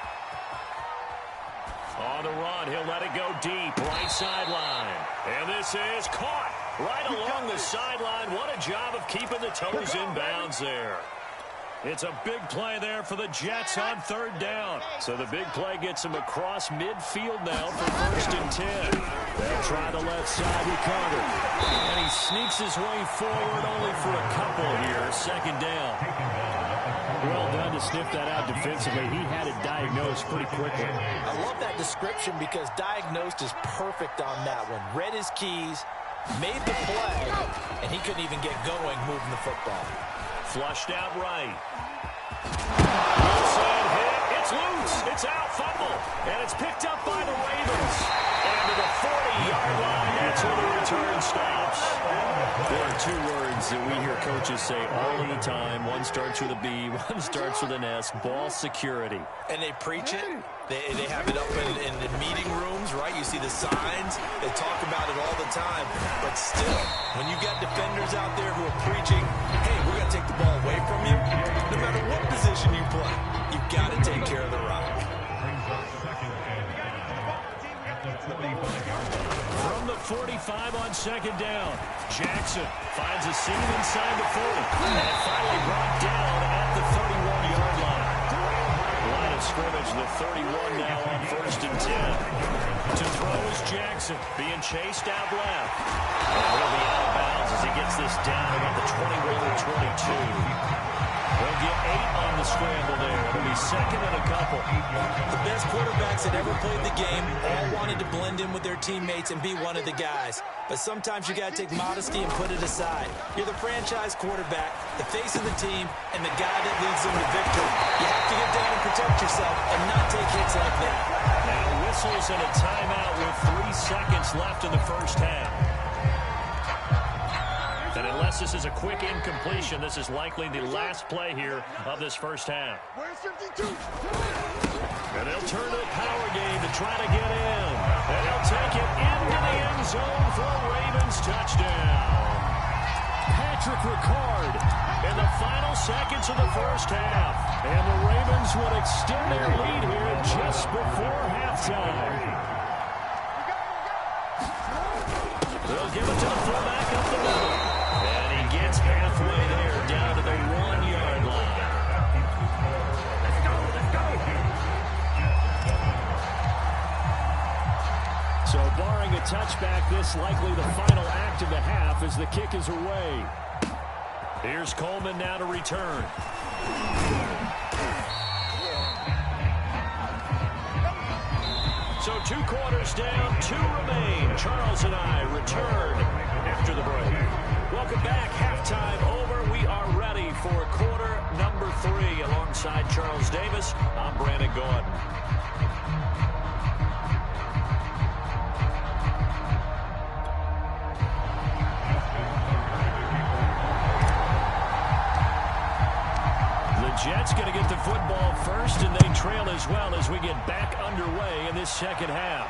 On the run, he'll let it go deep, right sideline. And this is caught right along the sideline. What a job of keeping the toes in bounds there. It's a big play there for the Jets on third down. So the big play gets him across midfield now for 1st and 10. They'll try the left side with Carter. And he sneaks his way forward only for a couple here. Second down. Well done to sniff that out defensively. He had it diagnosed pretty quickly. I love that description because diagnosed is perfect on that one. Read his keys, made the play, and he couldn't even get going moving the football. Flushed out right. Wilson hit. It's loose. It's out. Fumble. And it's picked up by the Ravens. And to the 40-yard line, that's where the return stops. There are two words that we hear coaches say all of the time. One starts with a B, one starts with an S. Ball security. And they preach it. They have it up in the meeting rooms, right? You see the signs. They talk about it all the time. But still, when you got defenders out there who are preaching, hey, we're going to take the ball away from you, no matter what position you play, you've got to take care of the rock. From the 45 on second down, Jackson finds a seam inside the 40. And finally brought down at the 31-yard line. Line of scrimmage, the 31 now on 1st and 10. To throw is Jackson, being chased out left. And he'll be out of bounds as he gets this down about the 21 or 22. They'll get 8 on the scramble there. It'll be second and a couple. The best quarterbacks that ever played the game all wanted to blend in with their teammates and be one of the guys. But sometimes you got to take modesty and put it aside. You're the franchise quarterback, the face of the team, and the guy that leads them to victory. You have to get down and protect yourself and not take hits like that. Now whistles and a timeout with 3 seconds left in the first half. And unless this is a quick incompletion, this is likely the last play here of this first half. And they'll turn to the power game to try to get in. And they'll take it into the end zone for a Ravens touchdown. Patrick Ricard in the final seconds of the first half. And the Ravens would extend their lead here just before halftime. They'll give it to the fullback up the middle. And he gets halfway there, down to the 1-yard line. So barring a touchback, this likely the final act of the half as the kick is away. Here's Coleman now to return. So 2 quarters down, 2 remain. Charles and I return after the break. Welcome back. Halftime over. We are ready for quarter number 3. Alongside Charles Davis, I'm Brandon Gordon. Jets going to get the football first, and they trail as well as we get back underway in this second half.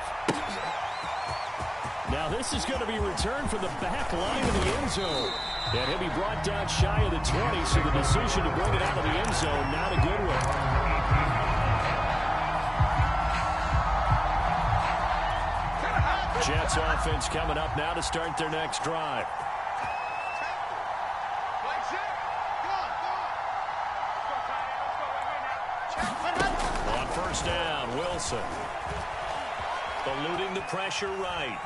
Now this is going to be returned from the back line of the end zone. And he'll be brought down shy of the 20, so the decision to bring it out of the end zone, not a good one. Jets offense coming up now to start their next drive. On first down, Wilson. Eluding the pressure right.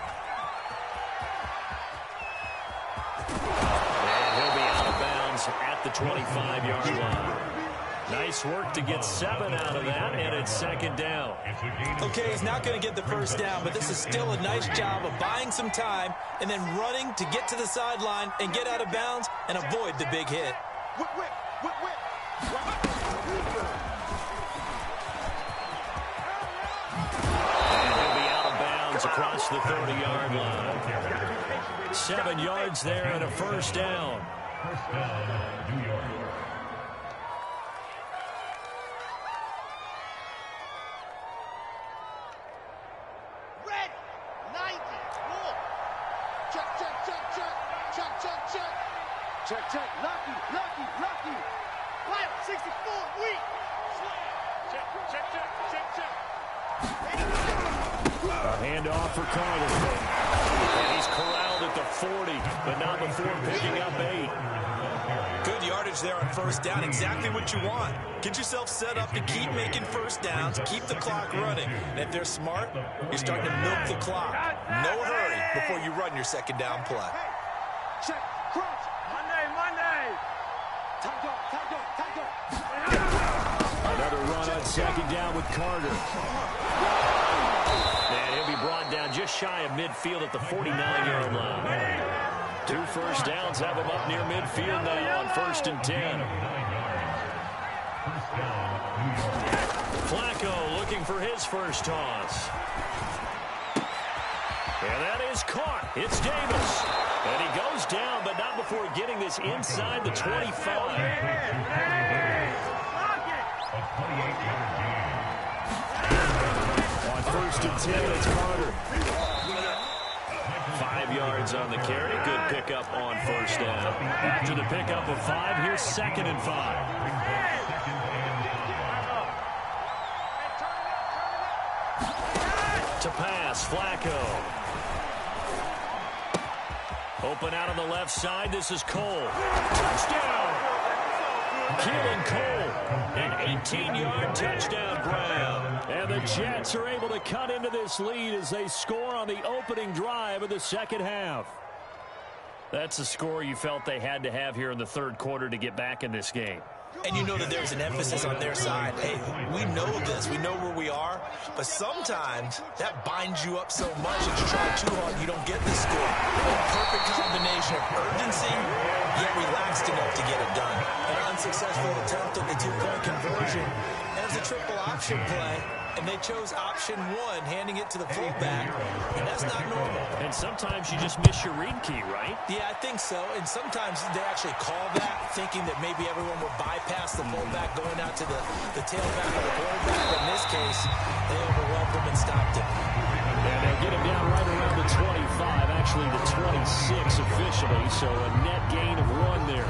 And he'll be out of bounds at the 25-yard line. Nice work to get 7 out of that, and it's second down. Okay, he's not going to get the first down, but this is still a nice job of buying some time and then running to get to the sideline and get out of bounds and avoid the big hit. Across the 30-yard line. 7 yards there and a first down. First down, New York. Red 90. Whoa. Check. Lucky. Light 64. Weak. Check. A handoff for Carter. And he's corralled at the 40, but not before picking up 8. Good yardage there on first down. Exactly what you want. Get yourself set up to keep making first downs, keep the clock running. And if they're smart, you're starting to milk the clock. No hurry before you run your second down play. Check. Crunch. Monday. Time Another run on second down with Carter. And he'll be brought down just shy of midfield at the 49-yard line. 2 first downs have him up near midfield now on 1st and 10. Flacco looking for his first toss. And that is caught. It's Davis. And he goes down, but not before getting this inside the 25. On 1st and 10, it's Carter. 5 yards on the carry. Good pickup on 1st down. After the pickup of 5, here's 2nd and 5. To pass, Flacco. Open out on the left side. This is Cole. Touchdown! Keelan Cole, an 18-yard touchdown grab. And the Jets are able to cut into this lead as they score on the opening drive of the second half. That's a score you felt they had to have here in the 3rd quarter to get back in this game. And you know that there's an emphasis on their side. Hey, we know this. We know where we are. But sometimes that binds you up so much that you try too hard, you don't get the score. A perfect combination of urgency, yet relaxed enough to get it done. An unsuccessful attempt at the 2-point conversion. And it was a triple option play. And they chose option 1, handing it to the fullback. And that's not normal. And sometimes you just miss your read key, right? Yeah, I think so. And sometimes they actually call that, thinking that maybe everyone will bypass the fullback going out to the tailback of the quarterback. But in this case, they overwhelmed him and stopped him. And they'll get him down right around the 25, actually the 26 officially. So a net gain of 1 there.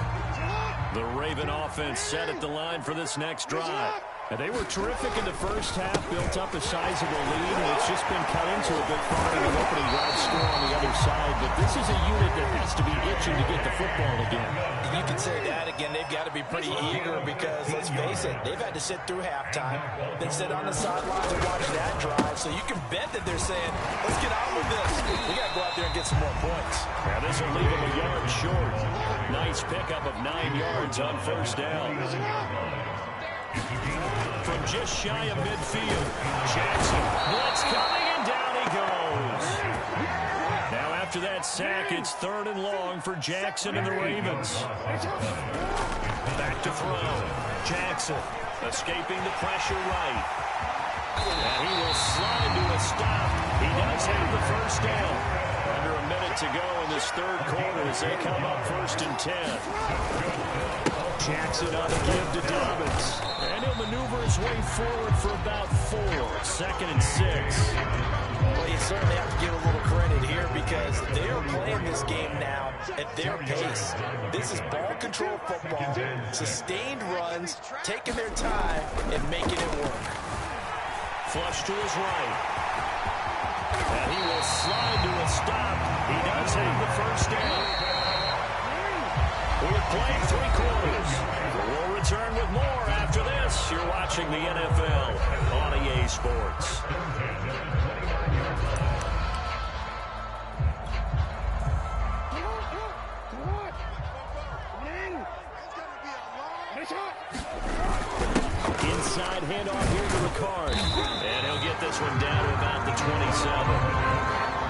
The Raven offense set at the line for this next drive. And they were terrific in the first half, built up a sizable lead, and it's just been cut into a bit following an opening drive score on the other side. But this is a unit that has to be itching to get the football again. You can say that again. They've got to be pretty eager because, let's face it, they've had to sit through halftime, then sit on the sidelines and watch that drive. So you can bet that they're saying, let's get on with this. We got to go out there and get some more points. Yeah, this will leave them a yard short. Nice pickup of 9 yards on 1st down. From just shy of midfield, Jackson, blitz coming, and down he goes. Now after that sack, it's 3rd and long for Jackson and the Ravens. Back to throw. Jackson escaping the pressure right. And he will slide to a stop. He does have the 1st down. Under a minute to go in this 3rd quarter as they come up 1st and 10. Jackson on the give to Dobbins. And he'll maneuver his way forward for about 4. 2nd and 6. Well, you certainly have to give a little credit here because they are playing this game now at their pace. This is ball control football, sustained runs, taking their time and making it work. Flush to his right. And he will slide to a stop. He does have the 1st down. We've played 3 quarters. We'll return with more after this. You're watching the NFL on EA Sports. Inside handoff here to Ricard. And he'll get this one down to about the 27.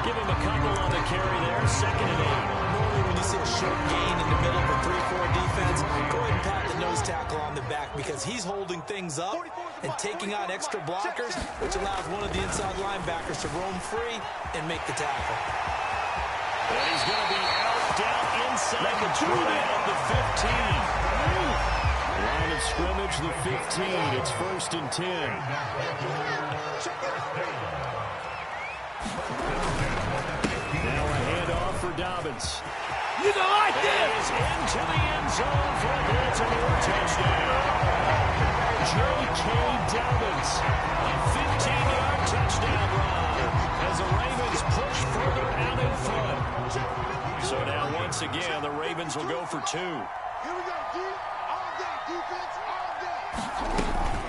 Give him a couple on the carry there. 2nd and 8. Normally when you see a short gain in the middle of a 3-4 defense, go ahead and pat the nose tackle on the back because he's holding things up and taking out extra blockers, which allows one of the inside linebackers to roam free and make the tackle. And he's going to be out, down inside the 20 of the 15. Line of scrimmage, the 15. It's 1st and 10. Now a handoff for Dobbins. You don't like this! Is into the end zone for a Baltimore touchdown. J.K. Dobbins, a 15-yard touchdown run as the Ravens push further out in front. So now once again, the Ravens will go for 2. Here we go, D. All day, defense, all day.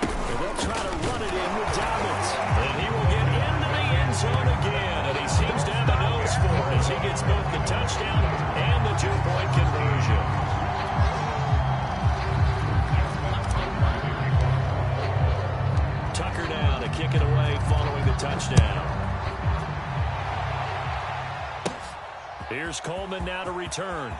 And they'll try to run it in with Dobbins. And he will get into the end zone again. And he seems to have a nose for it as he gets both the touchdown and the 2-point conversion. Tucker now to kick it away following the touchdown. Here's Coleman now to return.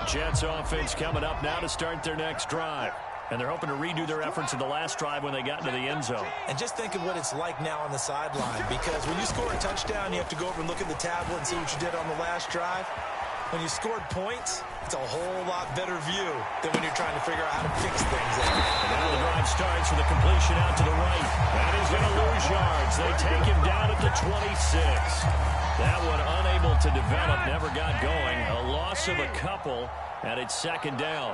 Jets offense coming up now to start their next drive. And they're hoping to redo their efforts in the last drive when they got into the end zone. And just think of what it's like now on the sideline, because when you score a touchdown, you have to go over and look at the tablet and see what you did on the last drive. When you scored points, it's a whole lot better view than when you're trying to figure out how to fix things. And now the drive starts with a completion out to the right. That is going to lose yards. They take him down at the 26. That one unable to develop, never got going. A loss of a couple, and it's second down.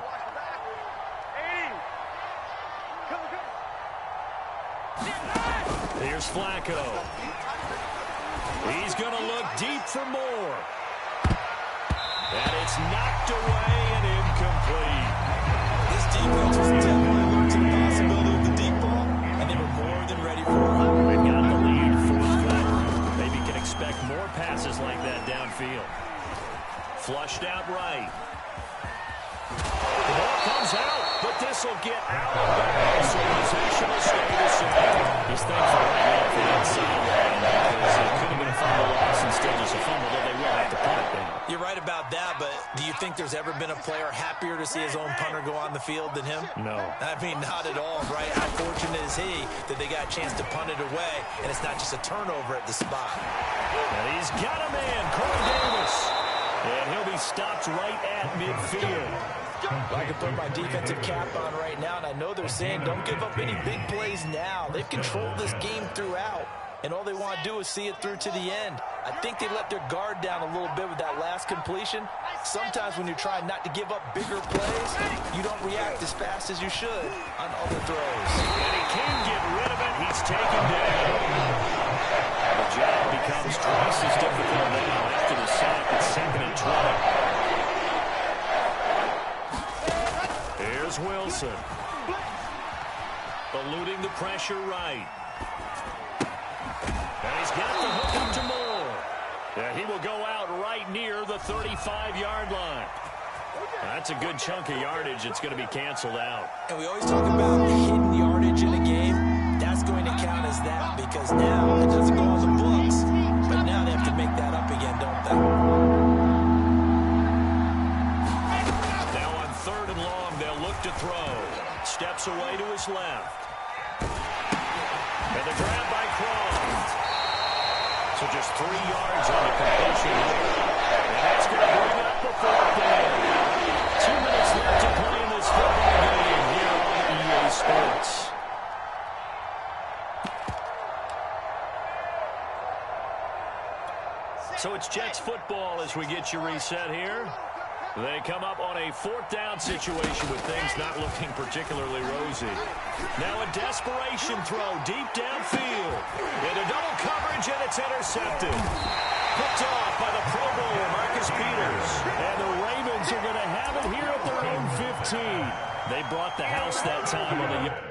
Here's Flacco. He's going to look deep for more. And it's knocked away and incomplete. This defense was definitely alert to the possibility of the deep ball, and they were more than ready for it. They've got the lead, fourth quarter. Maybe can expect more passes like that downfield. Flushed out right. The ball comes out, but this will get out of bounds, so possession will stay the same. He's thankful right now for that sideline because it could have been a fumble loss and still just a fumble, though they will have to punt it down. You're right about that, but do you think there's ever been a player happier to see his own punter go on the field than him? No. I mean, not at all, right? How fortunate is he that they got a chance to punt it away, and it's not just a turnover at the spot. And he's got a man, Corey Davis. And he'll be stopped right at midfield. I can put my defensive cap on right now, and I know they're saying don't give up any big plays now. They've controlled this game throughout, and all they want to do is see it through to the end. I think they let their guard down a little bit with that last completion. Sometimes when you're trying not to give up bigger plays, you don't react as fast as you should on other throws. And he can get rid of it. He's taken down. The job becomes twice as difficult now after the sack. It's 2nd and 20. Here's Wilson. Eluding the pressure right. And he's got the hook up to Moore. And he will go out right near the 35-yard line. That's a good chunk of yardage. It's going to be canceled out. And we always talk about hidden yardage in a game. That's going to count as that because now it doesn't go on the books. But now they have to make that up again, don't they? Now on 3rd and long, they'll look to throw. Steps away to his left. And the grab by Croft. So just 3 yards on the completion there. And that's going to bring up the 4th down. 2 minutes left to play in this football game here on EA Sports. So it's Jets football as we get you reset here. They come up on a 4th down situation with things not looking particularly rosy. Now a desperation throw deep downfield. Into double coverage, and it's intercepted. Picked off by the Pro Bowler, Marcus Peters. And the Ravens are going to have it here at their own 15. They brought the house that time on the